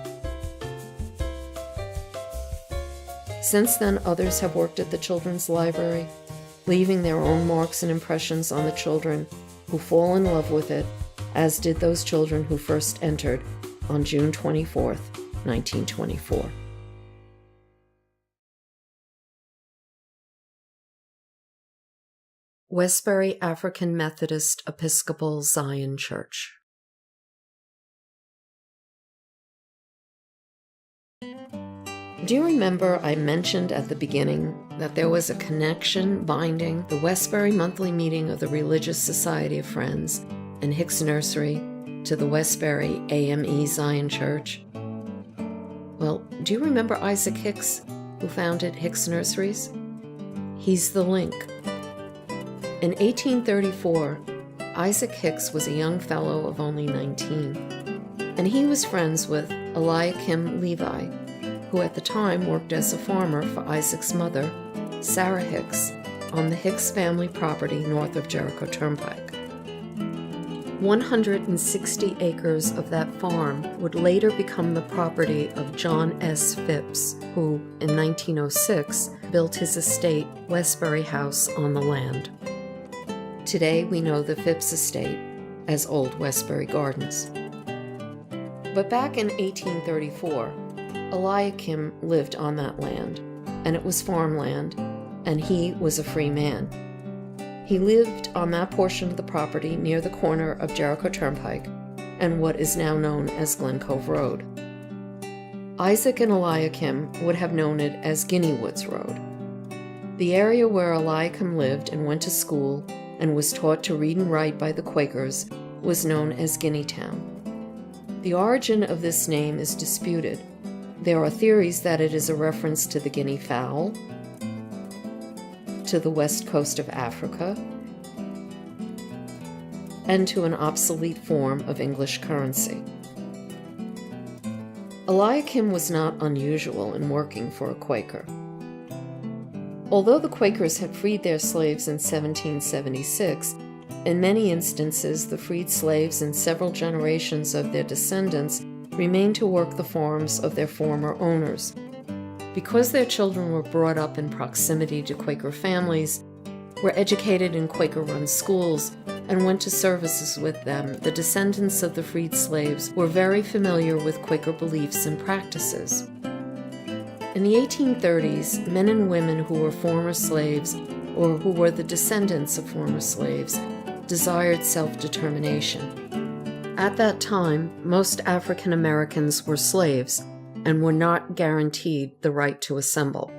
Since then, others have worked at the Children's Library, leaving their own marks and impressions on the children who fall in love with it, as did those children who first entered on June 24, 1924. Westbury African Methodist Episcopal Zion Church. Do you remember I mentioned at the beginning that there was a connection binding the Westbury monthly meeting of the Religious Society of Friends and Hicks Nursery to the Westbury AME Zion Church? Well, do you remember Isaac Hicks, who founded Hicks Nurseries? He's the link. In 1834, Isaac Hicks was a young fellow of only 19, and he was friends with Eliakim Levi, who at the time worked as a farmer for Isaac's mother, Sarah Hicks, on the Hicks family property north of Jericho Turnpike. 160 acres of that farm would later become the property of John S. Phipps, who, in 1906, built his estate, Westbury House, on the land. Today we know the Phipps estate as Old Westbury Gardens. But back in 1834, Eliakim lived on that land, and it was farmland, and he was a free man. He lived on that portion of the property near the corner of Jericho Turnpike and what is now known as Glen Cove Road. Isaac and Eliakim would have known it as Guinea Woods Road. The area where Eliakim lived and went to school and was taught to read and write by the Quakers was known as Guineatown. The origin of this name is disputed, There are theories that it is a reference to the guinea fowl, to the west coast of Africa, and to an obsolete form of English currency. Eliakim was not unusual in working for a Quaker. Although the Quakers had freed their slaves in 1776, in many instances the freed slaves and several generations of their descendants remained to work the farms of their former owners. Because their children were brought up in proximity to Quaker families, were educated in Quaker-run schools, and went to services with them, the descendants of the freed slaves were very familiar with Quaker beliefs and practices. In the 1830s, men and women who were former slaves or who were the descendants of former slaves desired self-determination. At that time, most African Americans were slaves and were not guaranteed the right to assemble.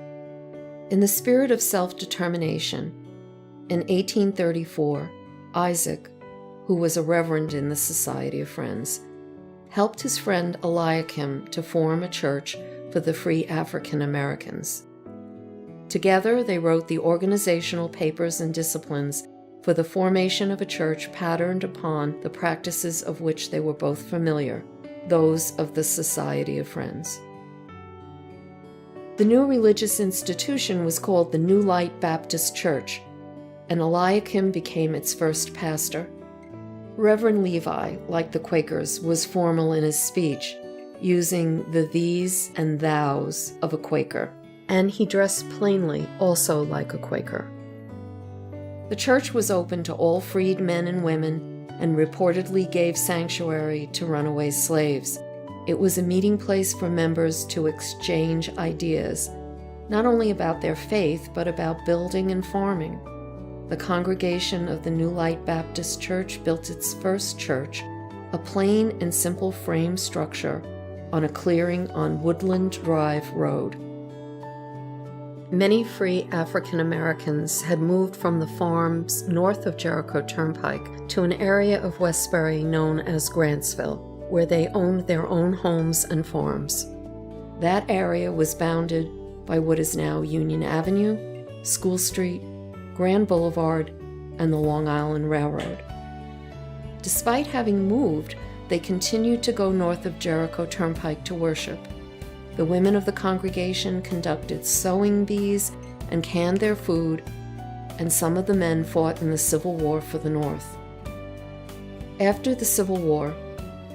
In the spirit of self-determination, in 1834, Isaac, who was a reverend in the Society of Friends, helped his friend Eliakim to form a church for the free African Americans. Together, they wrote the organizational papers and disciplines for the formation of a church patterned upon the practices of which they were both familiar, those of the Society of Friends. The new religious institution was called the New Light Baptist Church, and Eliakim became its first pastor. Reverend Levi, like the Quakers, was formal in his speech, using the these and thous of a Quaker, and he dressed plainly, also like a Quaker. The church was open to all freed men and women and reportedly gave sanctuary to runaway slaves. It was a meeting place for members to exchange ideas, not only about their faith, but about building and farming. The congregation of the New Light Baptist Church built its first church, a plain and simple frame structure on a clearing on Woodland Drive Road. Many free African Americans had moved from the farms north of Jericho Turnpike to an area of Westbury known as Grantsville, where they owned their own homes and farms. That area was bounded by what is now Union Avenue, School Street, Grand Boulevard, and the Long Island Railroad. Despite having moved, they continued to go north of Jericho Turnpike to worship. The women of the congregation conducted sewing bees and canned their food, and some of the men fought in the Civil War for the North. After the Civil War,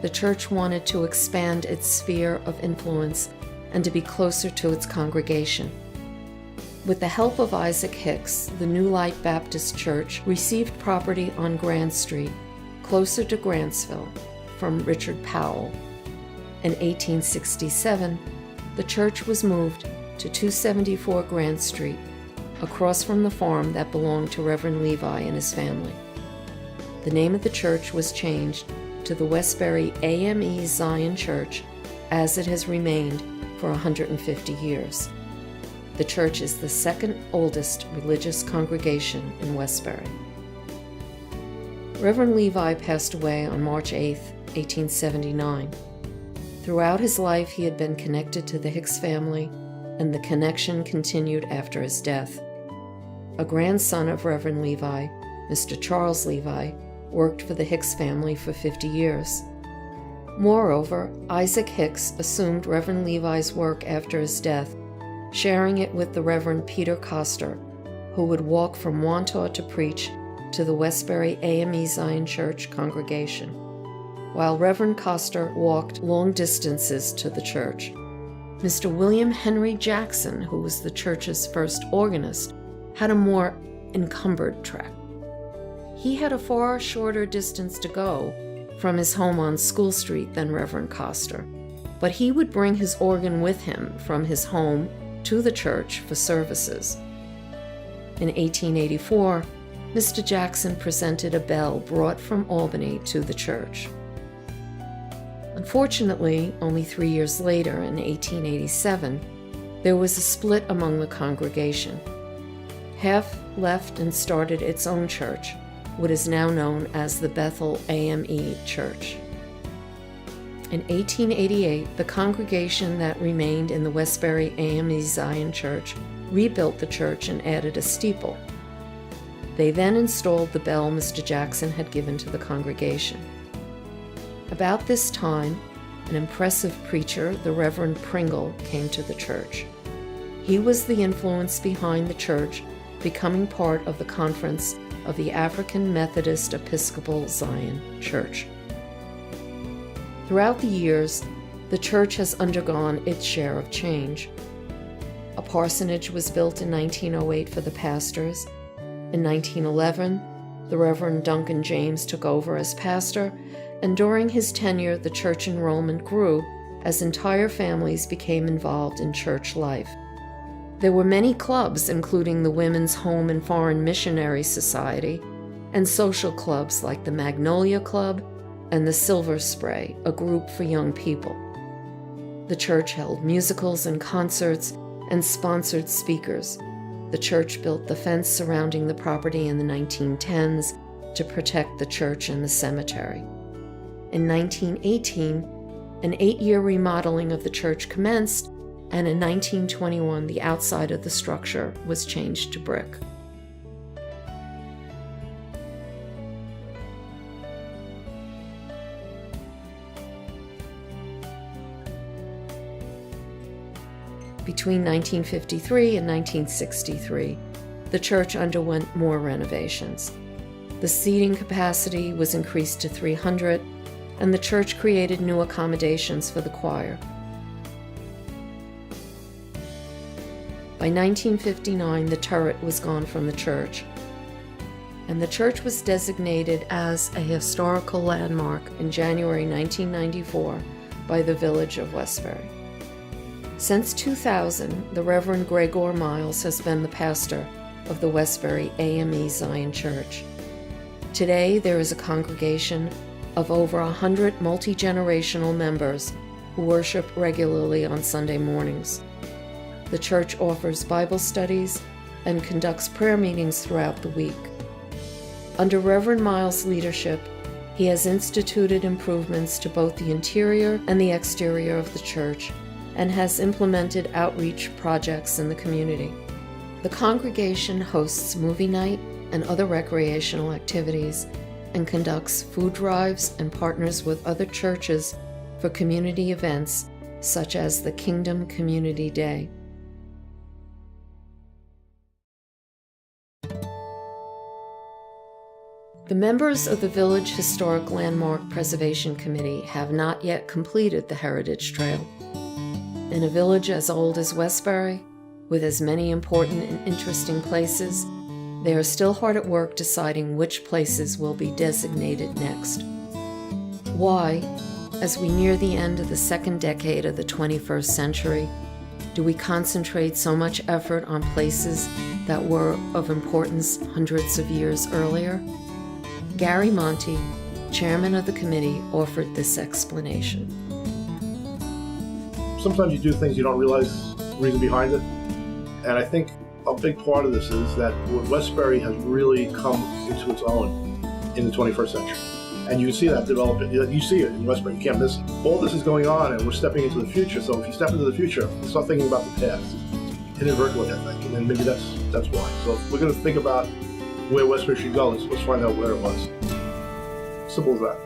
the church wanted to expand its sphere of influence and to be closer to its congregation. With the help of Isaac Hicks, the New Light Baptist Church received property on Grand Street, closer to Grantsville, from Richard Powell. In 1867, the church was moved to 274 Grand Street, across from the farm that belonged to Reverend Levi and his family. The name of the church was changed to the Westbury AME Zion Church, as it has remained for 150 years. The church is the second oldest religious congregation in Westbury. Reverend Levi passed away on March 8, 1879. Throughout his life, he had been connected to the Hicks family, and the connection continued after his death. A grandson of Reverend Levi, Mr. Charles Levi, worked for the Hicks family for 50 years. Moreover, Isaac Hicks assumed Reverend Levi's work after his death, sharing it with the Reverend Peter Coster, who would walk from Wantagh to preach to the Westbury AME Zion Church congregation, while Reverend Coster walked long distances to the church. Mr. William Henry Jackson, who was the church's first organist, had a more encumbered trek. He had a far shorter distance to go from his home on School Street than Reverend Coster, but he would bring his organ with him from his home to the church for services. In 1884, Mr. Jackson presented a bell brought from Albany to the church. Unfortunately, only 3 years later, in 1887, there was a split among the congregation. Half left and started its own church, what is now known as the Bethel AME Church. In 1888, the congregation that remained in the Westbury AME Zion Church rebuilt the church and added a steeple. They then installed the bell Mr. Jackson had given to the congregation. About this time, an impressive preacher, the Reverend Pringle, came to the church. He was the influence behind the church becoming part of the Conference of the African Methodist Episcopal Zion Church. Throughout the years, the church has undergone its share of change. A parsonage was built in 1908 for the pastors. In 1911, the Reverend Duncan James took over as pastor, and during his tenure, the church enrollment grew as entire families became involved in church life. There were many clubs, including the Women's Home and Foreign Missionary Society, and social clubs like the Magnolia Club and the Silver Spray, a group for young people. The church held musicals and concerts and sponsored speakers. The church built the fence surrounding the property in the 1910s to protect the church and the cemetery. In 1918, an 8-year remodeling of the church commenced, and in 1921, the outside of the structure was changed to brick. Between 1953 and 1963, the church underwent more renovations. The seating capacity was increased to 300, and the church created new accommodations for the choir. By 1959, the turret was gone from the church, and the church was designated as a historical landmark in January 1994 by the village of Westbury. Since 2000, the Reverend Gregor Miles has been the pastor of the Westbury AME Zion Church. Today, there is a congregation of over 100 multi-generational members who worship regularly on Sunday mornings. The church offers Bible studies and conducts prayer meetings throughout the week. Under Reverend Miles' leadership, he has instituted improvements to both the interior and the exterior of the church and has implemented outreach projects in the community. The congregation hosts movie night and other recreational activities and conducts food drives and partners with other churches for community events such as the Kingdom Community Day. The members of the Village Historic Landmark Preservation Committee have not yet completed the Heritage Trail. In a village as old as Westbury, with as many important and interesting places, they are still hard at work deciding which places will be designated next. Why, as we near the end of the second decade of the 21st century, do we concentrate so much effort on places that were of importance hundreds of years earlier? Gary Monty, chairman of the committee, offered this explanation. Sometimes you do things you don't realize the reason behind it. And I think a big part of this is that Westbury has really come into its own in the 21st century. And you can see that development. You see it in Westbury. You can't miss it. All this is going on, and we're stepping into the future. So if you step into the future, start thinking about the past. Inadvertently, I think. And then maybe that's why. So if we're going to think about where Westbury should go, let's find out where it was. Simple as that.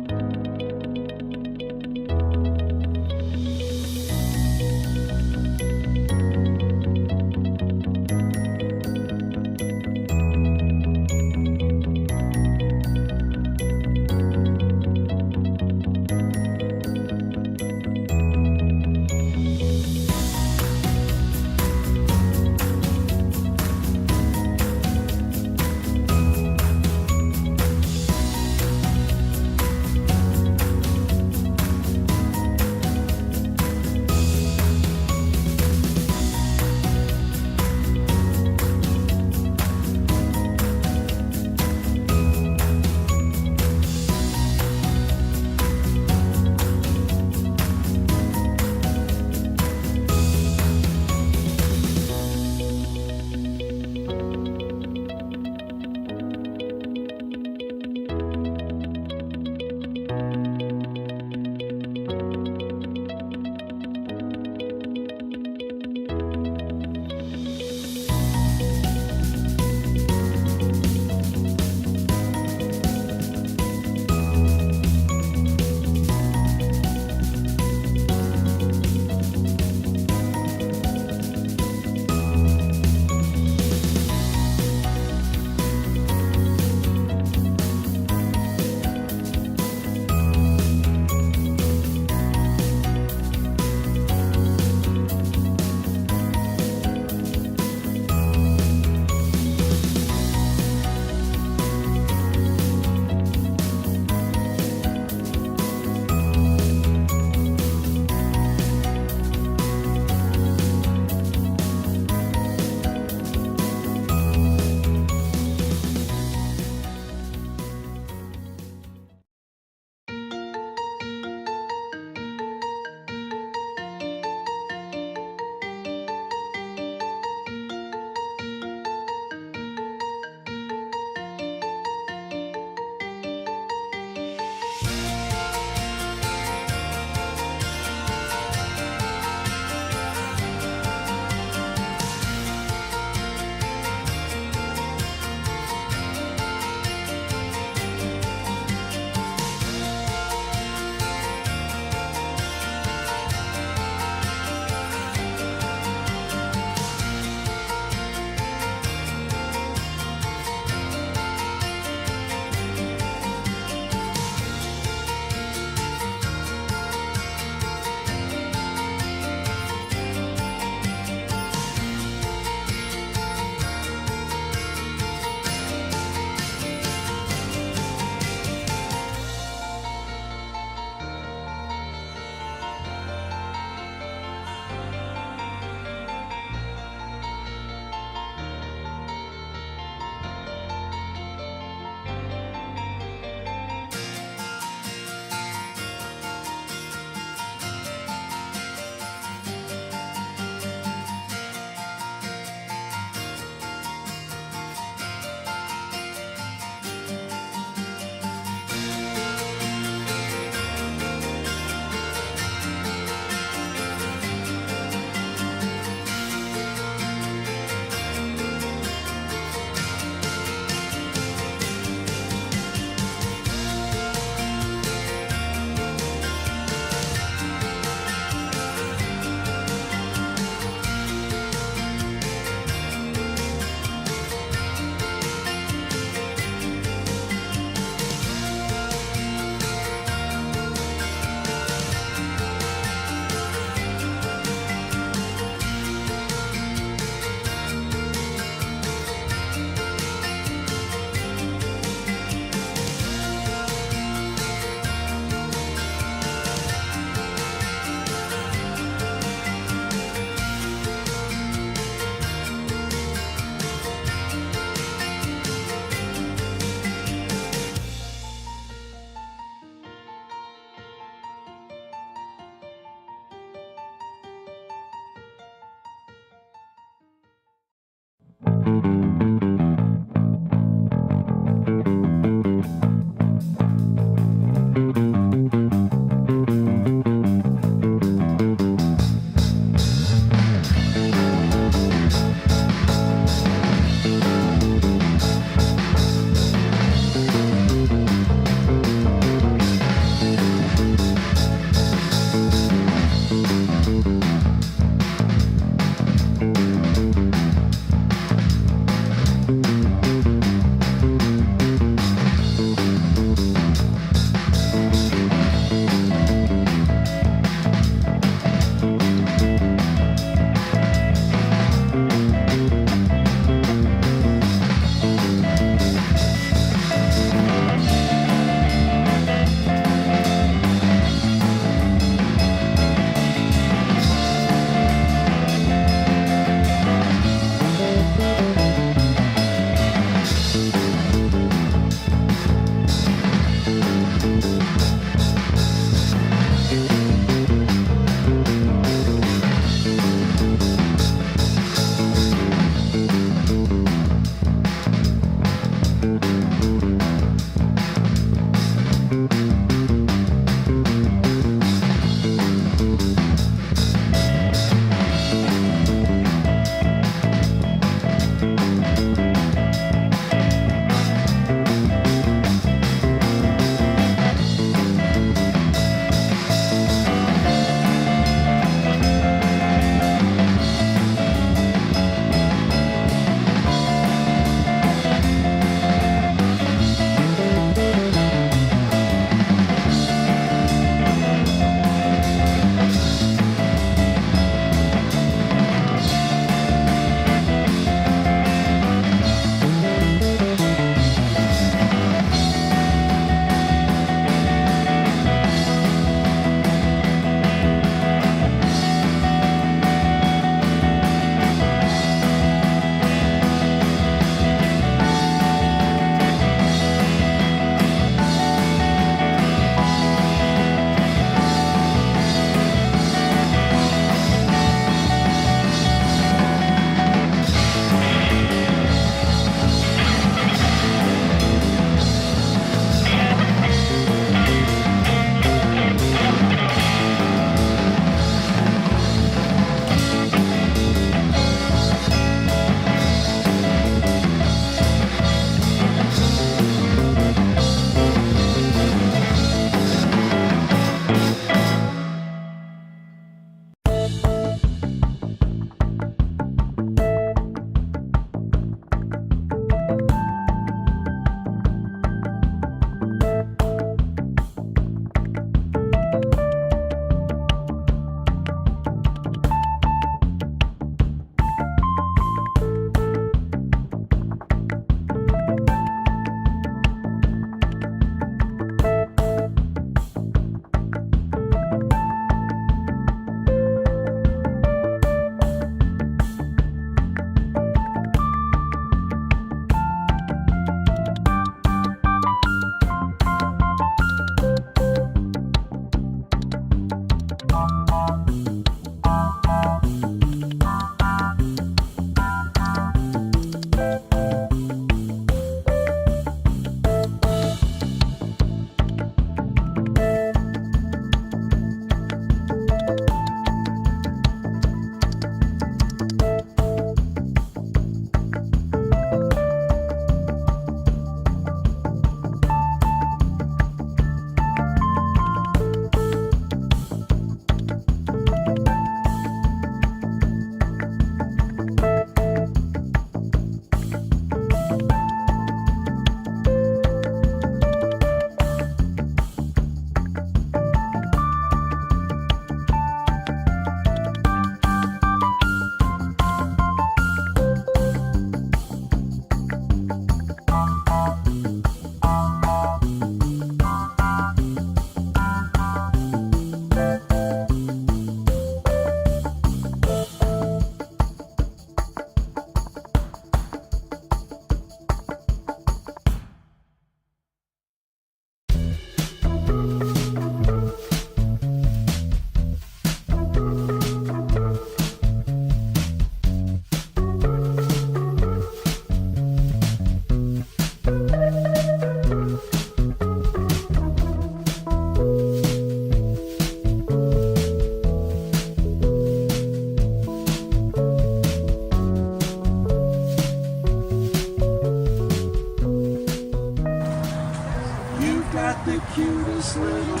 cutest little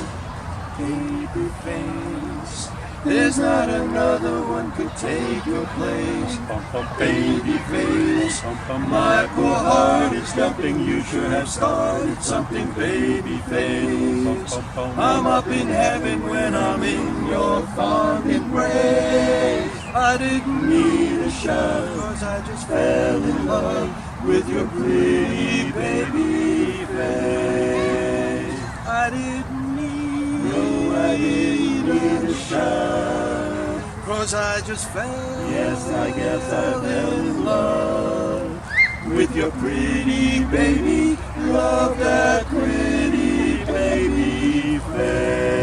baby face. There's not another one could take your place. Baby face, my poor heart is dumping. You should have started something, baby face. I'm up in heaven when I'm in your fond embrace. I didn't need a shout, 'cause I just fell in love with your pretty baby face. I didn't need a shout, 'cause I just fell. Yes, I guess I fell in love with your pretty baby. Love that pretty baby face.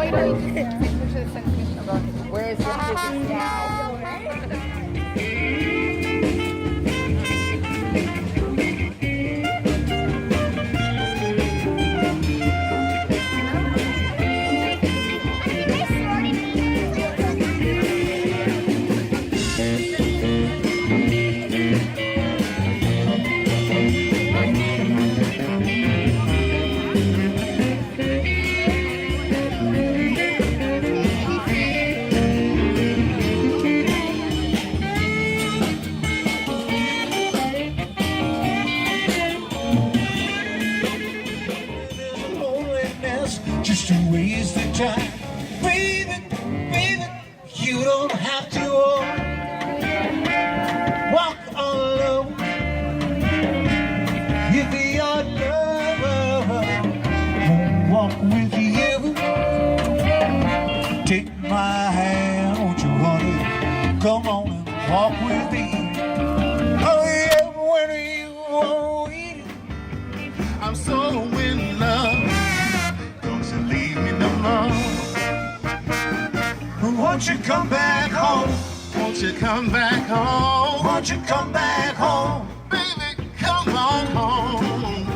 you know, you just push the sensation about where's your physics now? Just to waste the time, baby, baby, you don't have to walk alone. If your lover won't walk with you, take my hand, won't you, honey? Come on and walk with me. Oh yeah, when you want me, I'm so in love. Leave me alone. Won't you come back home? Won't you come back home? Won't you come back home? Baby, come on home.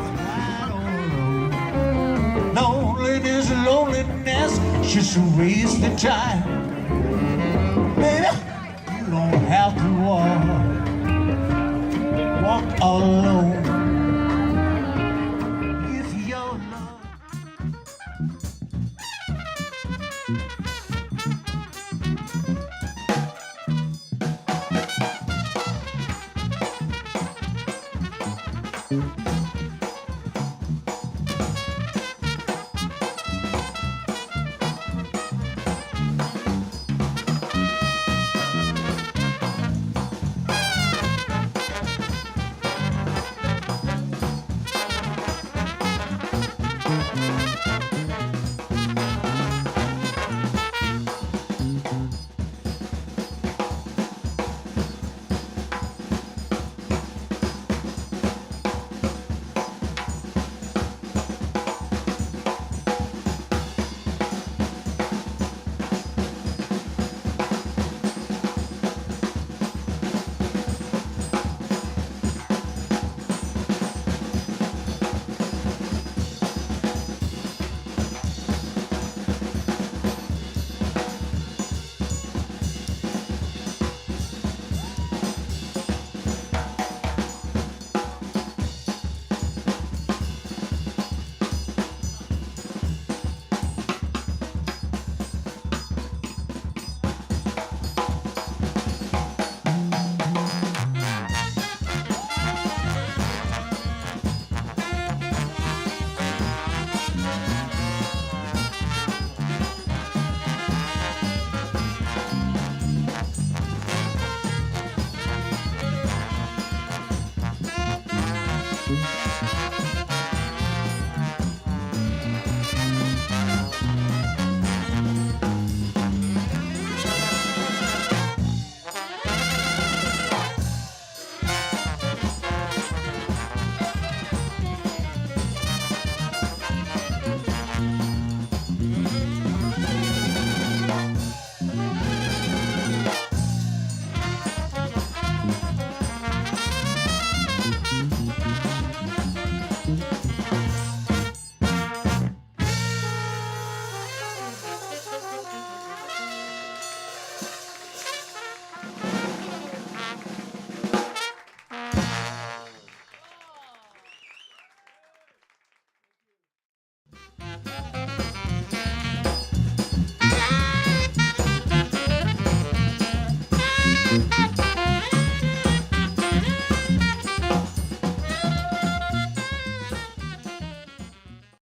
Loneliness, loneliness, just a waste of time. Baby, you don't have to walk alone.